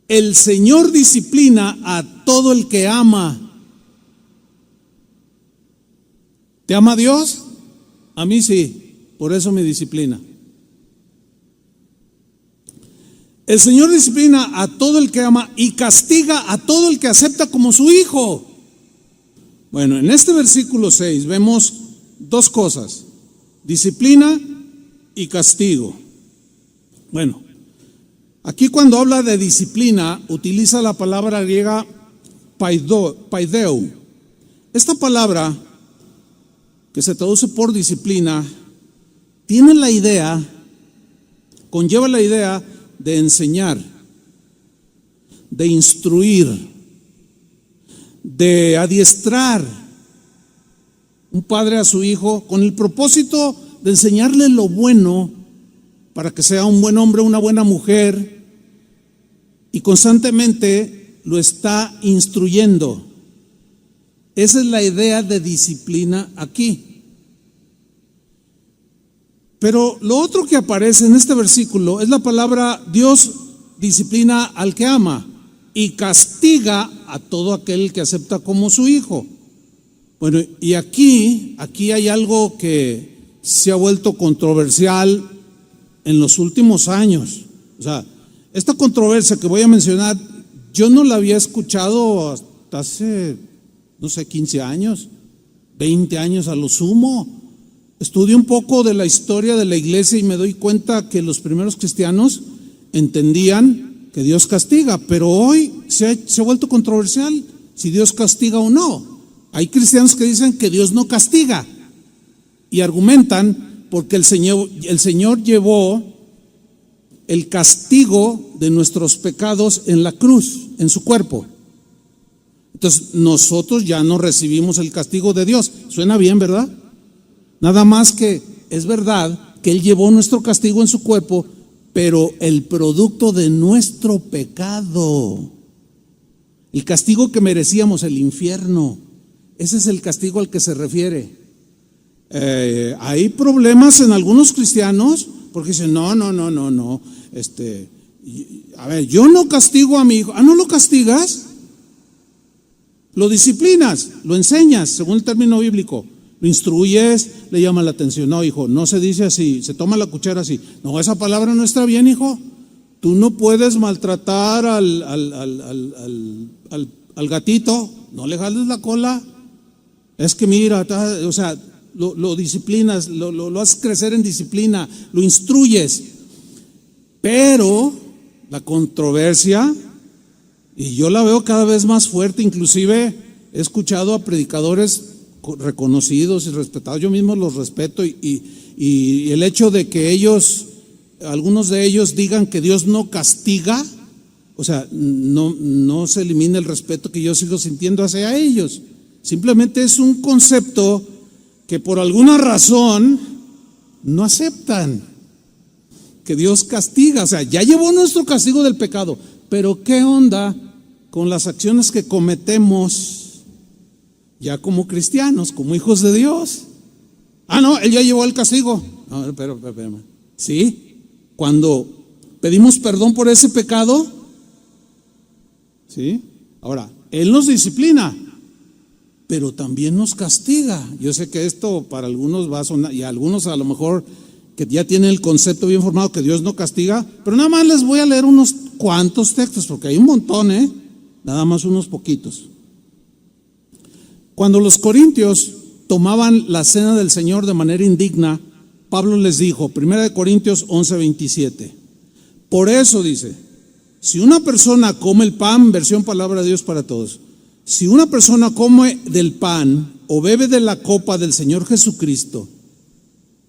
El Señor disciplina a todo el que ama. ¿Te ama Dios? A mí sí, por eso me disciplina. El Señor disciplina a todo el que ama y castiga a todo el que acepta como su hijo. Bueno, en este versículo 6 vemos dos cosas: disciplina y castigo. Bueno, aquí cuando habla de disciplina utiliza la palabra griega paideu. Esta palabra, que se traduce por disciplina, tiene la idea, conlleva la idea de enseñar, de instruir, de adiestrar un padre a su hijo con el propósito de enseñarle lo bueno para que sea un buen hombre, una buena mujer, y constantemente lo está instruyendo. Esa es la idea de disciplina aquí. Pero lo otro que aparece en este versículo es la palabra: Dios disciplina al que ama y castiga a todo aquel que acepta como su hijo. Bueno, y aquí hay algo que se ha vuelto controversial en los últimos años. O sea, esta controversia que voy a mencionar, yo no la había escuchado hasta hace, no sé, 15 años, 20 años a lo sumo. Estudio un poco de la historia de la iglesia y me doy cuenta que los primeros cristianos entendían que Dios castiga, pero hoy se ha vuelto controversial si Dios castiga o no. Hay cristianos que dicen que Dios no castiga y argumentan porque el Señor llevó el castigo de nuestros pecados en la cruz, en su cuerpo. Entonces nosotros ya no recibimos el castigo de Dios. Suena bien, ¿verdad? Nada más que es verdad que Él llevó nuestro castigo en su cuerpo, pero el producto de nuestro pecado, el castigo que merecíamos, el infierno, ese es el castigo al que se refiere. Hay problemas en algunos cristianos porque dicen, no, a ver, yo no castigo a mi hijo. ¿No lo castigas? Lo disciplinas, lo enseñas según el término bíblico. Lo instruyes, le llama la atención. No, hijo, no se dice así, se toma la cuchara así. No, esa palabra no está bien, hijo. Tú no puedes maltratar al gatito, no le jales la cola. Es que mira, o sea, lo disciplinas, lo haces crecer en disciplina, lo instruyes. Pero la controversia, y yo la veo cada vez más fuerte, inclusive he escuchado a predicadores reconocidos y respetados, yo mismo los respeto, y el hecho de que algunos de ellos digan que Dios no castiga, o sea, no se elimina el respeto que yo sigo sintiendo hacia ellos. Simplemente es un concepto que por alguna razón no aceptan, que Dios castiga. O sea, ya llevó nuestro castigo del pecado, pero ¿qué onda con las acciones que cometemos ya como cristianos, como hijos de Dios? No, Él ya llevó el castigo. No, pero, ¿sí? Cuando pedimos perdón por ese pecado, ¿sí? Ahora, Él nos disciplina, pero también nos castiga. Yo sé que esto para algunos va a sonar, y a algunos a lo mejor que ya tienen el concepto bien formado que Dios no castiga, pero nada más les voy a leer unos cuantos textos, porque hay un montón, nada más unos poquitos. Cuando los corintios tomaban la cena del Señor de manera indigna, Pablo les dijo, 1 Corintios 11:27, por eso dice, si una persona come el pan, versión palabra de Dios para todos, si una persona come del pan o bebe de la copa del Señor Jesucristo,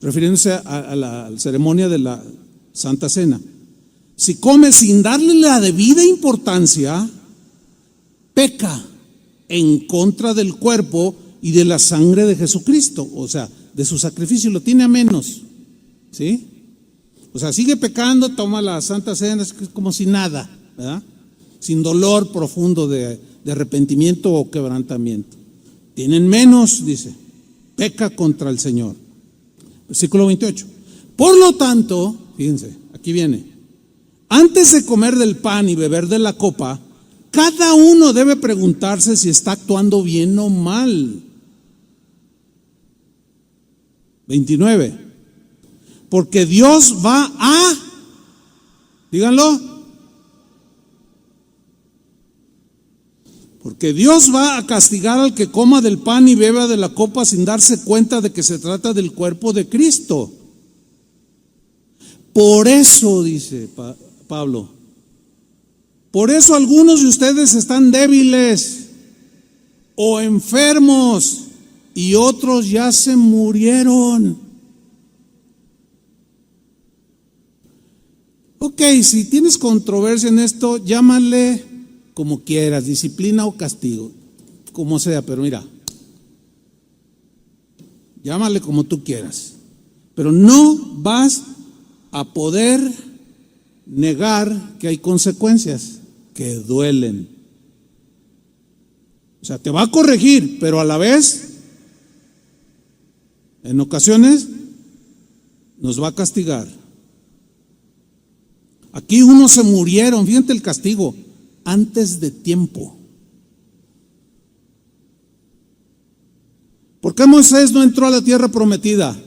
refiriéndose a la ceremonia de la Santa Cena, si come sin darle la debida importancia, peca en contra del cuerpo y de la sangre de Jesucristo, o sea, de su sacrificio, lo tiene a menos, ¿sí? O sea, sigue pecando, toma la Santa Cena, es como si nada, ¿verdad? Sin dolor profundo de arrepentimiento o quebrantamiento. Tienen menos, dice, peca contra el Señor. Versículo 28. Por lo tanto, fíjense, aquí viene, antes de comer del pan y beber de la copa, cada uno debe preguntarse si está actuando bien o mal. 29. Porque Dios va a, díganlo, porque Dios va a castigar al que coma del pan y beba de la copa sin darse cuenta de que se trata del cuerpo de Cristo. Por eso, dice Pablo, por eso algunos de ustedes están débiles o enfermos y otros ya se murieron. Ok, si tienes controversia en esto, llámale como quieras, disciplina o castigo, como sea, pero mira, llámale como tú quieras, pero no vas a poder negar que hay consecuencias que duelen. O sea, te va a corregir, pero a la vez, en ocasiones, nos va a castigar. Aquí unos se murieron, fíjate el castigo, antes de tiempo. ¿Por qué Moisés no entró a la tierra prometida?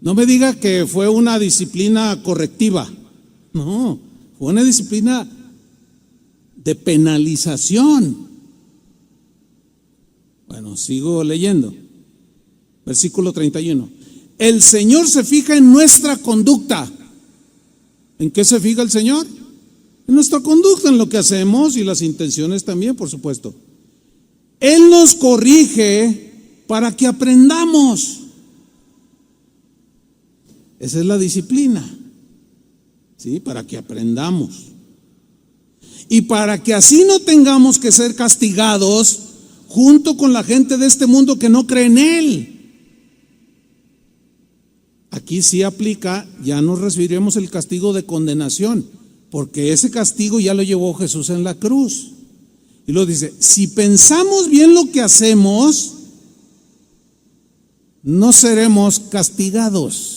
No me diga que fue una disciplina correctiva. No, fue una disciplina de penalización. Bueno, sigo leyendo. Versículo 31. El Señor se fija en nuestra conducta. ¿En qué se fija el Señor? En nuestra conducta, en lo que hacemos y las intenciones también, por supuesto. Él nos corrige para que aprendamos. Esa es la disciplina, ¿sí? Para que aprendamos. Y para que así no tengamos que ser castigados junto con la gente de este mundo que no cree en Él. Aquí sí aplica, ya no recibiremos el castigo de condenación, porque ese castigo ya lo llevó Jesús en la cruz. Y lo dice, si pensamos bien lo que hacemos, no seremos castigados.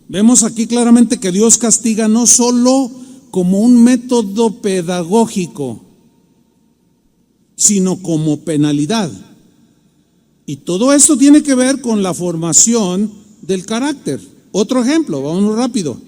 Vemos aquí claramente que Dios castiga no solo como un método pedagógico, sino como penalidad. Y todo esto tiene que ver con la formación del carácter. Otro ejemplo, vámonos rápido.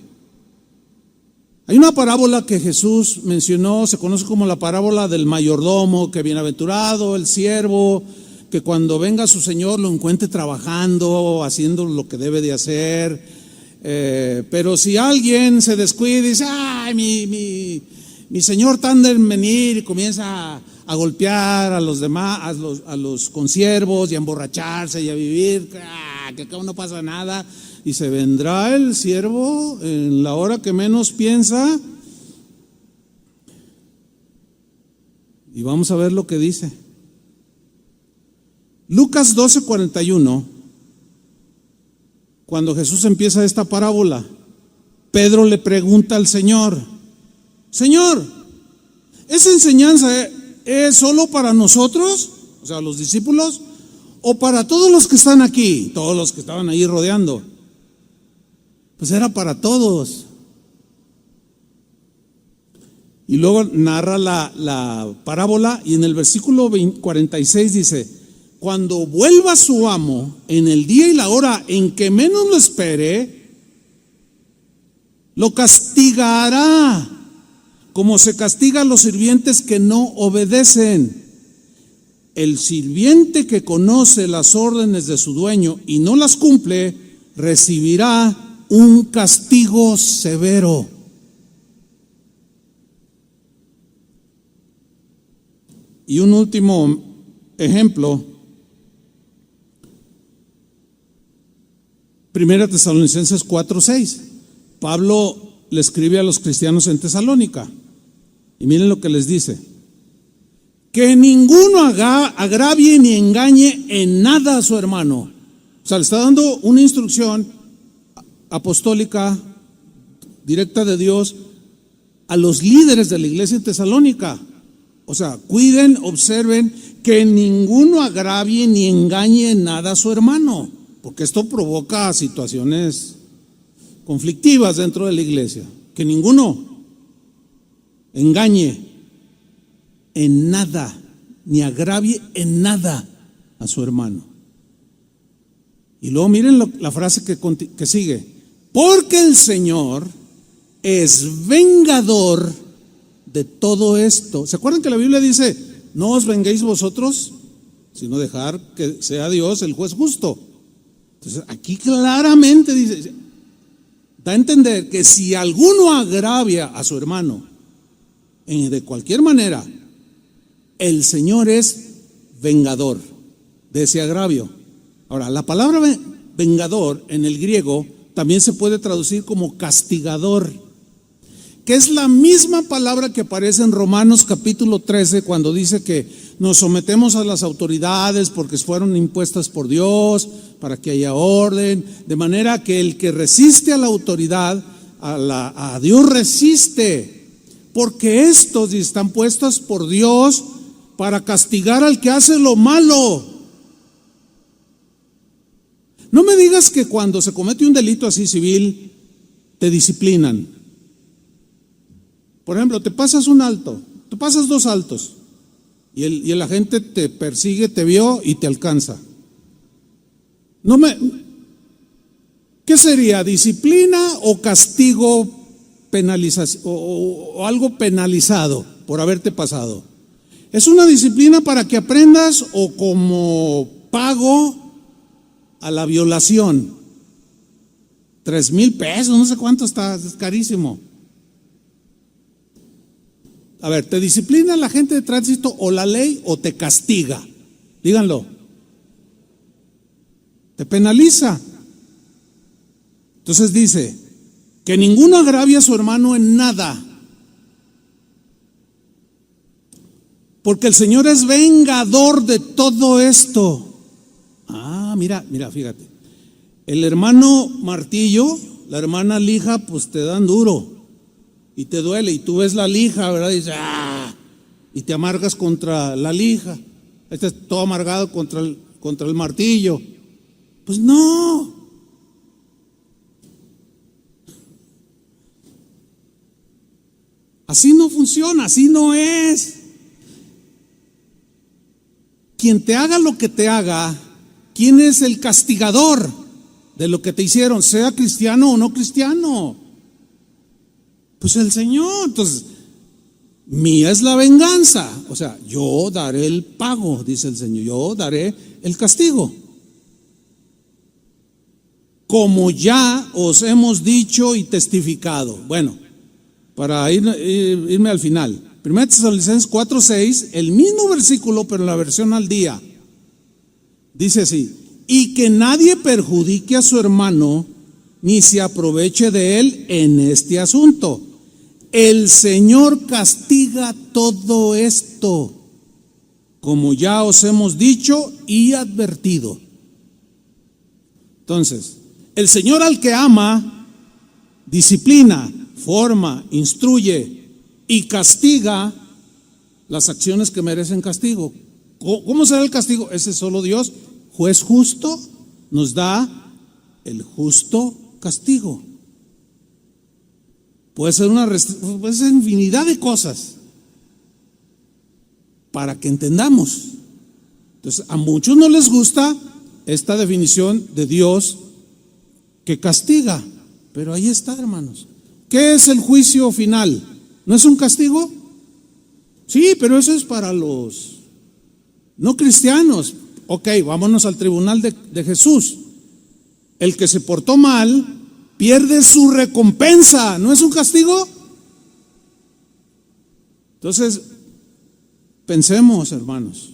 Hay una parábola que Jesús mencionó, se conoce como la parábola del mayordomo, que bienaventurado el siervo, que cuando venga su señor lo encuentre trabajando, haciendo lo que debe de hacer. Pero si alguien se descuida y dice, ay, mi señor tarda en venir, y comienza a golpear a los demás, a los consiervos y a emborracharse y a vivir, que acá no pasa nada, y se vendrá el siervo en la hora que menos piensa, y vamos a ver lo que dice. Lucas 12:41, cuando Jesús empieza esta parábola, Pedro le pregunta al Señor, Señor, ¿esa enseñanza es solo para nosotros, o sea, los discípulos, o para todos los que están aquí, todos los que estaban ahí rodeando? Pues era para todos. Y luego narra la parábola y en el versículo 46 dice, cuando vuelva su amo en el día y la hora en que menos lo espere, lo castigará como se castiga a los sirvientes que no obedecen. El sirviente que conoce las órdenes de su dueño y no las cumple, recibirá un castigo severo. Y un último ejemplo. Primera Tesalonicenses 4:6. Pablo le escribe a los cristianos en Tesalónica. Y miren lo que les dice: que ninguno agravie ni engañe en nada a su hermano. O sea, le está dando una instrucción apostólica directa de Dios a los líderes de la iglesia en Tesalónica. O sea, cuiden, observen que ninguno agravie ni engañe en nada a su hermano, porque esto provoca situaciones conflictivas dentro de la iglesia. Que ninguno engañe en nada, ni agravie en nada a su hermano. Y luego miren la frase que sigue: porque el Señor es vengador de todo esto. ¿Se acuerdan que la Biblia dice: no os venguéis vosotros, sino dejar que sea Dios el juez justo? Entonces aquí claramente dice, da a entender que si alguno agravia a su hermano de cualquier manera, el Señor es vengador de ese agravio. Ahora, la palabra vengador en el griego también se puede traducir como castigador, que es la misma palabra que aparece en Romanos capítulo 13, cuando dice que nos sometemos a las autoridades porque fueron impuestas por Dios para que haya orden, de manera que el que resiste a la autoridad, a Dios resiste, porque estos están puestos por Dios para castigar al que hace lo malo. No me digas que cuando se comete un delito así civil te disciplinan. Por ejemplo, te pasas un alto, te pasas 2 altos y el agente te persigue, te vio y te alcanza. ¿Qué sería? ¿Disciplina o castigo penalización o algo penalizado por haberte pasado? ¿Es una disciplina para que aprendas o como pago a la violación? 3,000 pesos, no sé cuánto está, es carísimo. A ver, ¿te disciplina la gente de tránsito o la ley o te castiga? Díganlo. Te penaliza. Entonces dice que ninguno agravie a su hermano en nada, porque el Señor es vengador de todo esto. Mira, fíjate. El hermano martillo, la hermana lija, pues te dan duro y te duele, y tú ves la lija, ¿verdad? Y dices, y te amargas contra la lija. Estás todo amargado contra el martillo. Pues no. Así no funciona, así no es. Quien te haga lo que te haga, ¿quién es el castigador de lo que te hicieron? Sea cristiano o no cristiano. Pues el Señor. Entonces, mía es la venganza. O sea, yo daré el pago, dice el Señor. Yo daré el castigo. Como ya os hemos dicho y testificado. Bueno, para irme al final. 1 Tesalonicenses 4:6, el mismo versículo, pero en la versión al día. Dice así: y que nadie perjudique a su hermano, ni se aproveche de él en este asunto. El Señor castiga todo esto, como ya os hemos dicho y advertido. Entonces, el Señor al que ama, disciplina, forma, instruye y castiga las acciones que merecen castigo. ¿Cómo será el castigo? Ese es solo Dios, juez justo, nos da el justo castigo. Puede ser infinidad de cosas para que entendamos. Entonces, a muchos no les gusta esta definición de Dios que castiga, pero ahí está, hermanos. ¿Qué es el juicio final? ¿No es un castigo? Sí, pero eso es para los no cristianos. Ok, vámonos al tribunal de Jesús. El que se portó mal pierde su recompensa. ¿No es un castigo? Entonces, pensemos, hermanos.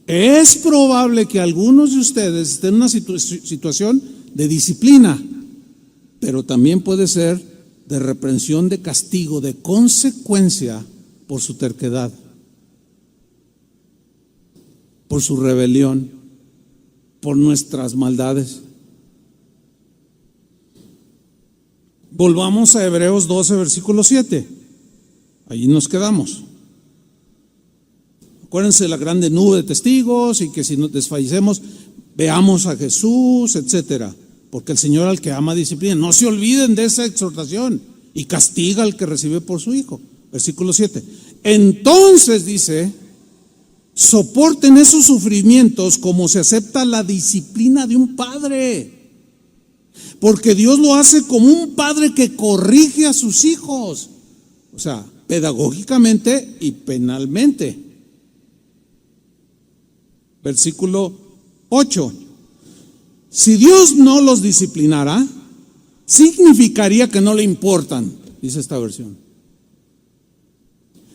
Es probable que algunos de ustedes estén en una situación de disciplina, pero también puede ser de reprensión, de castigo, de consecuencia por su terquedad, por su rebelión, por nuestras maldades. Volvamos a Hebreos 12, versículo 7. Allí nos quedamos. Acuérdense de la grande nube de testigos y que si nos desfallecemos, veamos a Jesús, etcétera. Porque el Señor al que ama disciplina. No se olviden de esa exhortación y castiga al que recibe por su Hijo. Versículo 7. Entonces dice, soporten esos sufrimientos como se acepta la disciplina de un padre. Porque Dios lo hace como un padre que corrige a sus hijos. O sea, pedagógicamente y penalmente. Versículo 8. Si Dios no los disciplinara, significaría que no le importan, dice esta versión.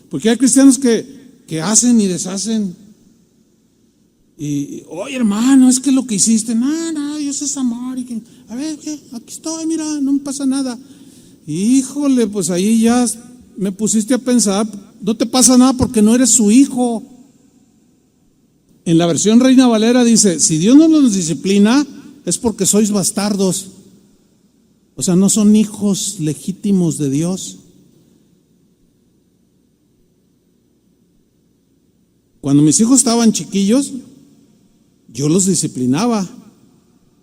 Porque hay cristianos que hacen y deshacen. Y, oye hermano, es que lo que hiciste, nada, Dios es amor. Y que, a ver, aquí estoy, mira, no me pasa nada. Híjole, pues ahí ya me pusiste a pensar, no te pasa nada porque no eres su hijo. En la versión Reina Valera dice, si Dios no los disciplina, es porque sois bastardos. O sea, no son hijos legítimos de Dios. Cuando mis hijos estaban chiquillos, yo los disciplinaba,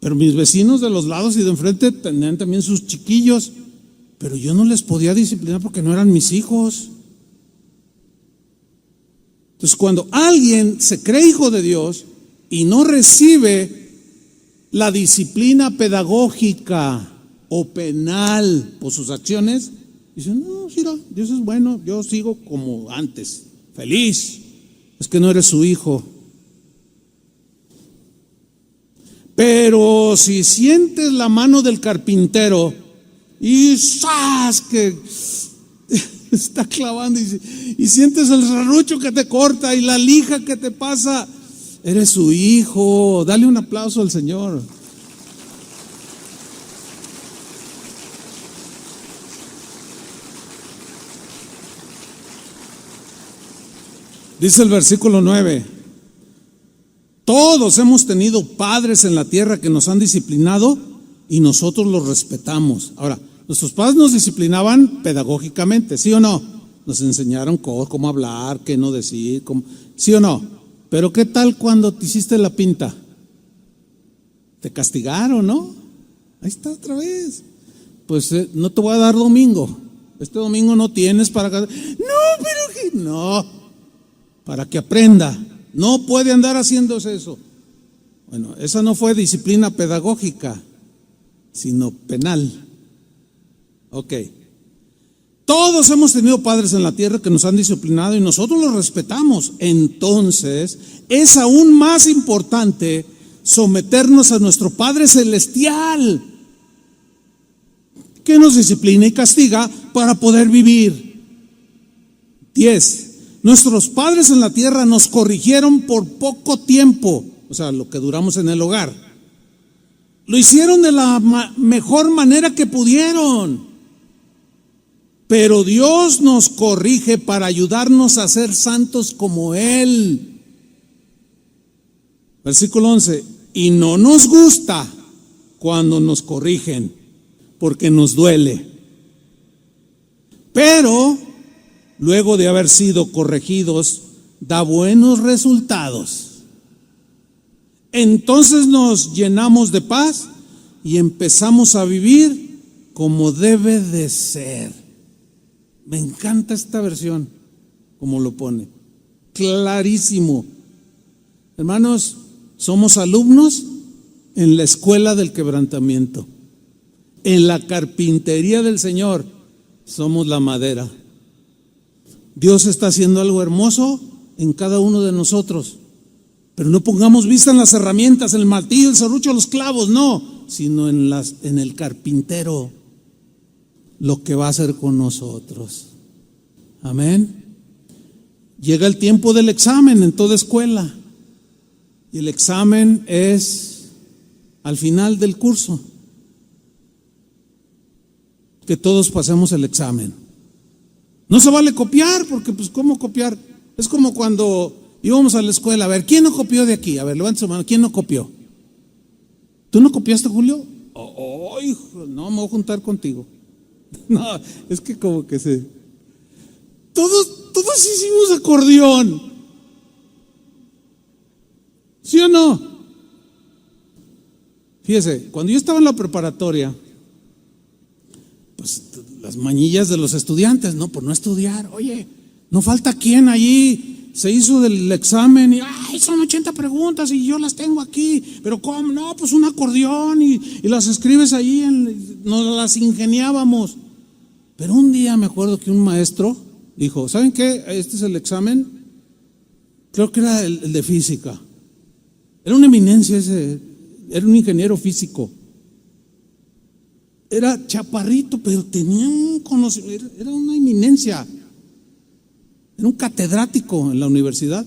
pero mis vecinos de los lados y de enfrente tenían también sus chiquillos, pero yo no les podía disciplinar porque no eran mis hijos. Entonces, cuando alguien se cree hijo de Dios y no recibe la disciplina pedagógica o penal por sus acciones, dice, no, mira, Dios es bueno, yo sigo como antes, feliz. Es que no eres su hijo. Pero si sientes la mano del carpintero y ¡zas! Que está clavando y sientes el serrucho que te corta y la lija que te pasa, eres su hijo. Dale un aplauso al Señor. Dice el versículo 9, todos hemos tenido padres en la tierra que nos han disciplinado y nosotros los respetamos. Ahora, nuestros padres nos disciplinaban pedagógicamente, ¿sí o no? Nos enseñaron cómo hablar, qué no decir, ¿sí o no? Pero ¿qué tal cuando te hiciste la pinta? Te castigaron, ¿no? Ahí está otra vez. Pues no te voy a dar domingo. Este domingo no tienes para... No, pero que no. Para que aprenda. No puede andar haciéndose eso. Bueno, esa no fue disciplina pedagógica, sino penal. Ok. Todos hemos tenido padres en la tierra que nos han disciplinado y nosotros los respetamos. Entonces, es aún más importante someternos a nuestro Padre Celestial, que nos disciplina y castiga para poder vivir. 10. Nuestros padres en la tierra nos corrigieron por poco tiempo, o sea, lo que duramos en el hogar. Lo hicieron de la mejor manera que pudieron. Pero Dios nos corrige para ayudarnos a ser santos como Él. Versículo 11. Y no nos gusta cuando nos corrigen, porque nos duele. Pero luego de haber sido corregidos, da buenos resultados. Entonces nos llenamos de paz y empezamos a vivir como debe de ser. Me encanta esta versión, como lo pone. Clarísimo. Hermanos, somos alumnos en la escuela del quebrantamiento. En la carpintería del Señor somos la madera. Dios está haciendo algo hermoso en cada uno de nosotros. Pero no pongamos vista en las herramientas, en el martillo, el serrucho, los clavos, no, sino en el carpintero, lo que va a hacer con nosotros. Amén. Llega el tiempo del examen en toda escuela. Y el examen es al final del curso, que todos pasemos el examen. No se vale copiar, porque pues ¿cómo copiar? Es como cuando íbamos a la escuela, a ver, ¿quién no copió de aquí? A ver, levante su mano, ¿quién no copió? ¿Tú no copiaste, Julio? Oh, hijo, no, me voy a juntar contigo. No, es que como que todos hicimos acordeón. ¿Sí o no? Fíjese, cuando yo estaba en la preparatoria, pues las mañillas de los estudiantes, ¿no? Por no estudiar. Oye, no falta quien allí se hizo del examen y ay, son 80 preguntas y yo las tengo aquí, pero ¿cómo? No, pues un acordeón y las escribes ahí, nos las ingeniábamos. Pero un día me acuerdo que un maestro dijo, ¿saben qué? Este es el examen, creo que era el de física. Era una eminencia era un ingeniero físico. Era chaparrito, pero tenía un conocimiento, era una eminencia. Era un catedrático en la universidad.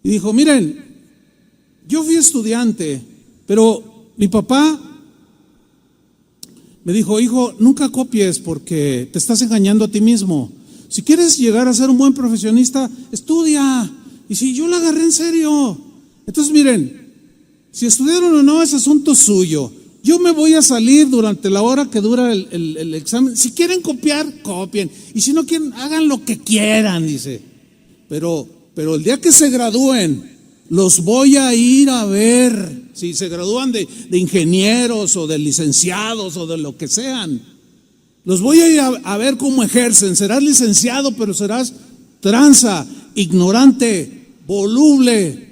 Y dijo, miren, yo fui estudiante, pero mi papá me dijo, hijo, nunca copies porque te estás engañando a ti mismo. Si quieres llegar a ser un buen profesionista, estudia. Y si yo la agarré en serio. Entonces miren, si estudiaron o no es asunto suyo. Yo me voy a salir durante la hora que dura el examen. Si quieren copiar, copien. Y si no quieren, hagan lo que quieran, dice. Pero el día que se gradúen, los voy a ir a ver. Si se gradúan de ingenieros o de licenciados o de lo que sean, los voy a ir a ver cómo ejercen. Serás licenciado, pero serás tranza, ignorante, voluble.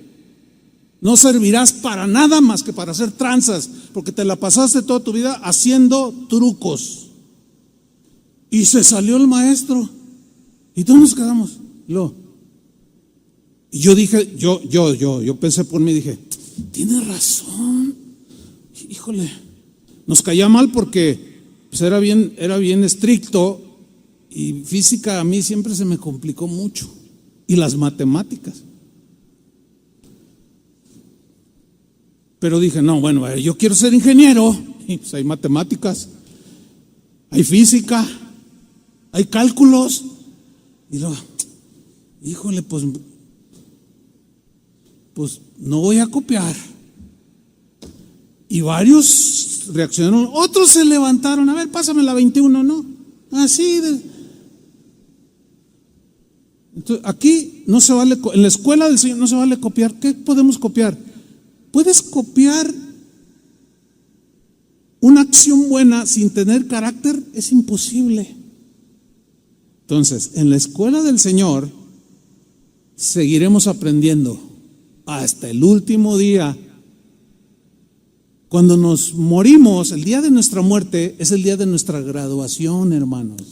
No servirás para nada más que para hacer tranzas, porque te la pasaste toda tu vida haciendo trucos. Y se salió el maestro y todos nos quedamos. Y yo dije, yo pensé por mí, dije, tiene razón. Híjole, nos caía mal porque pues era bien estricto y física a mí siempre se me complicó mucho. Y las matemáticas. Pero dije, no, bueno, yo quiero ser ingeniero. Y pues hay matemáticas, hay física, hay cálculos. Y luego, híjole, pues no voy a copiar. Y varios reaccionaron, otros se levantaron, a ver, pásame la 21, ¿no? Así Entonces, aquí no se vale, en la escuela del Señor no se vale copiar. ¿Qué podemos copiar? Puedes copiar una acción buena sin tener carácter, es imposible. Entonces, en la escuela del Señor seguiremos aprendiendo hasta el último día. Cuando nos morimos, el día de nuestra muerte es el día de nuestra graduación, hermanos.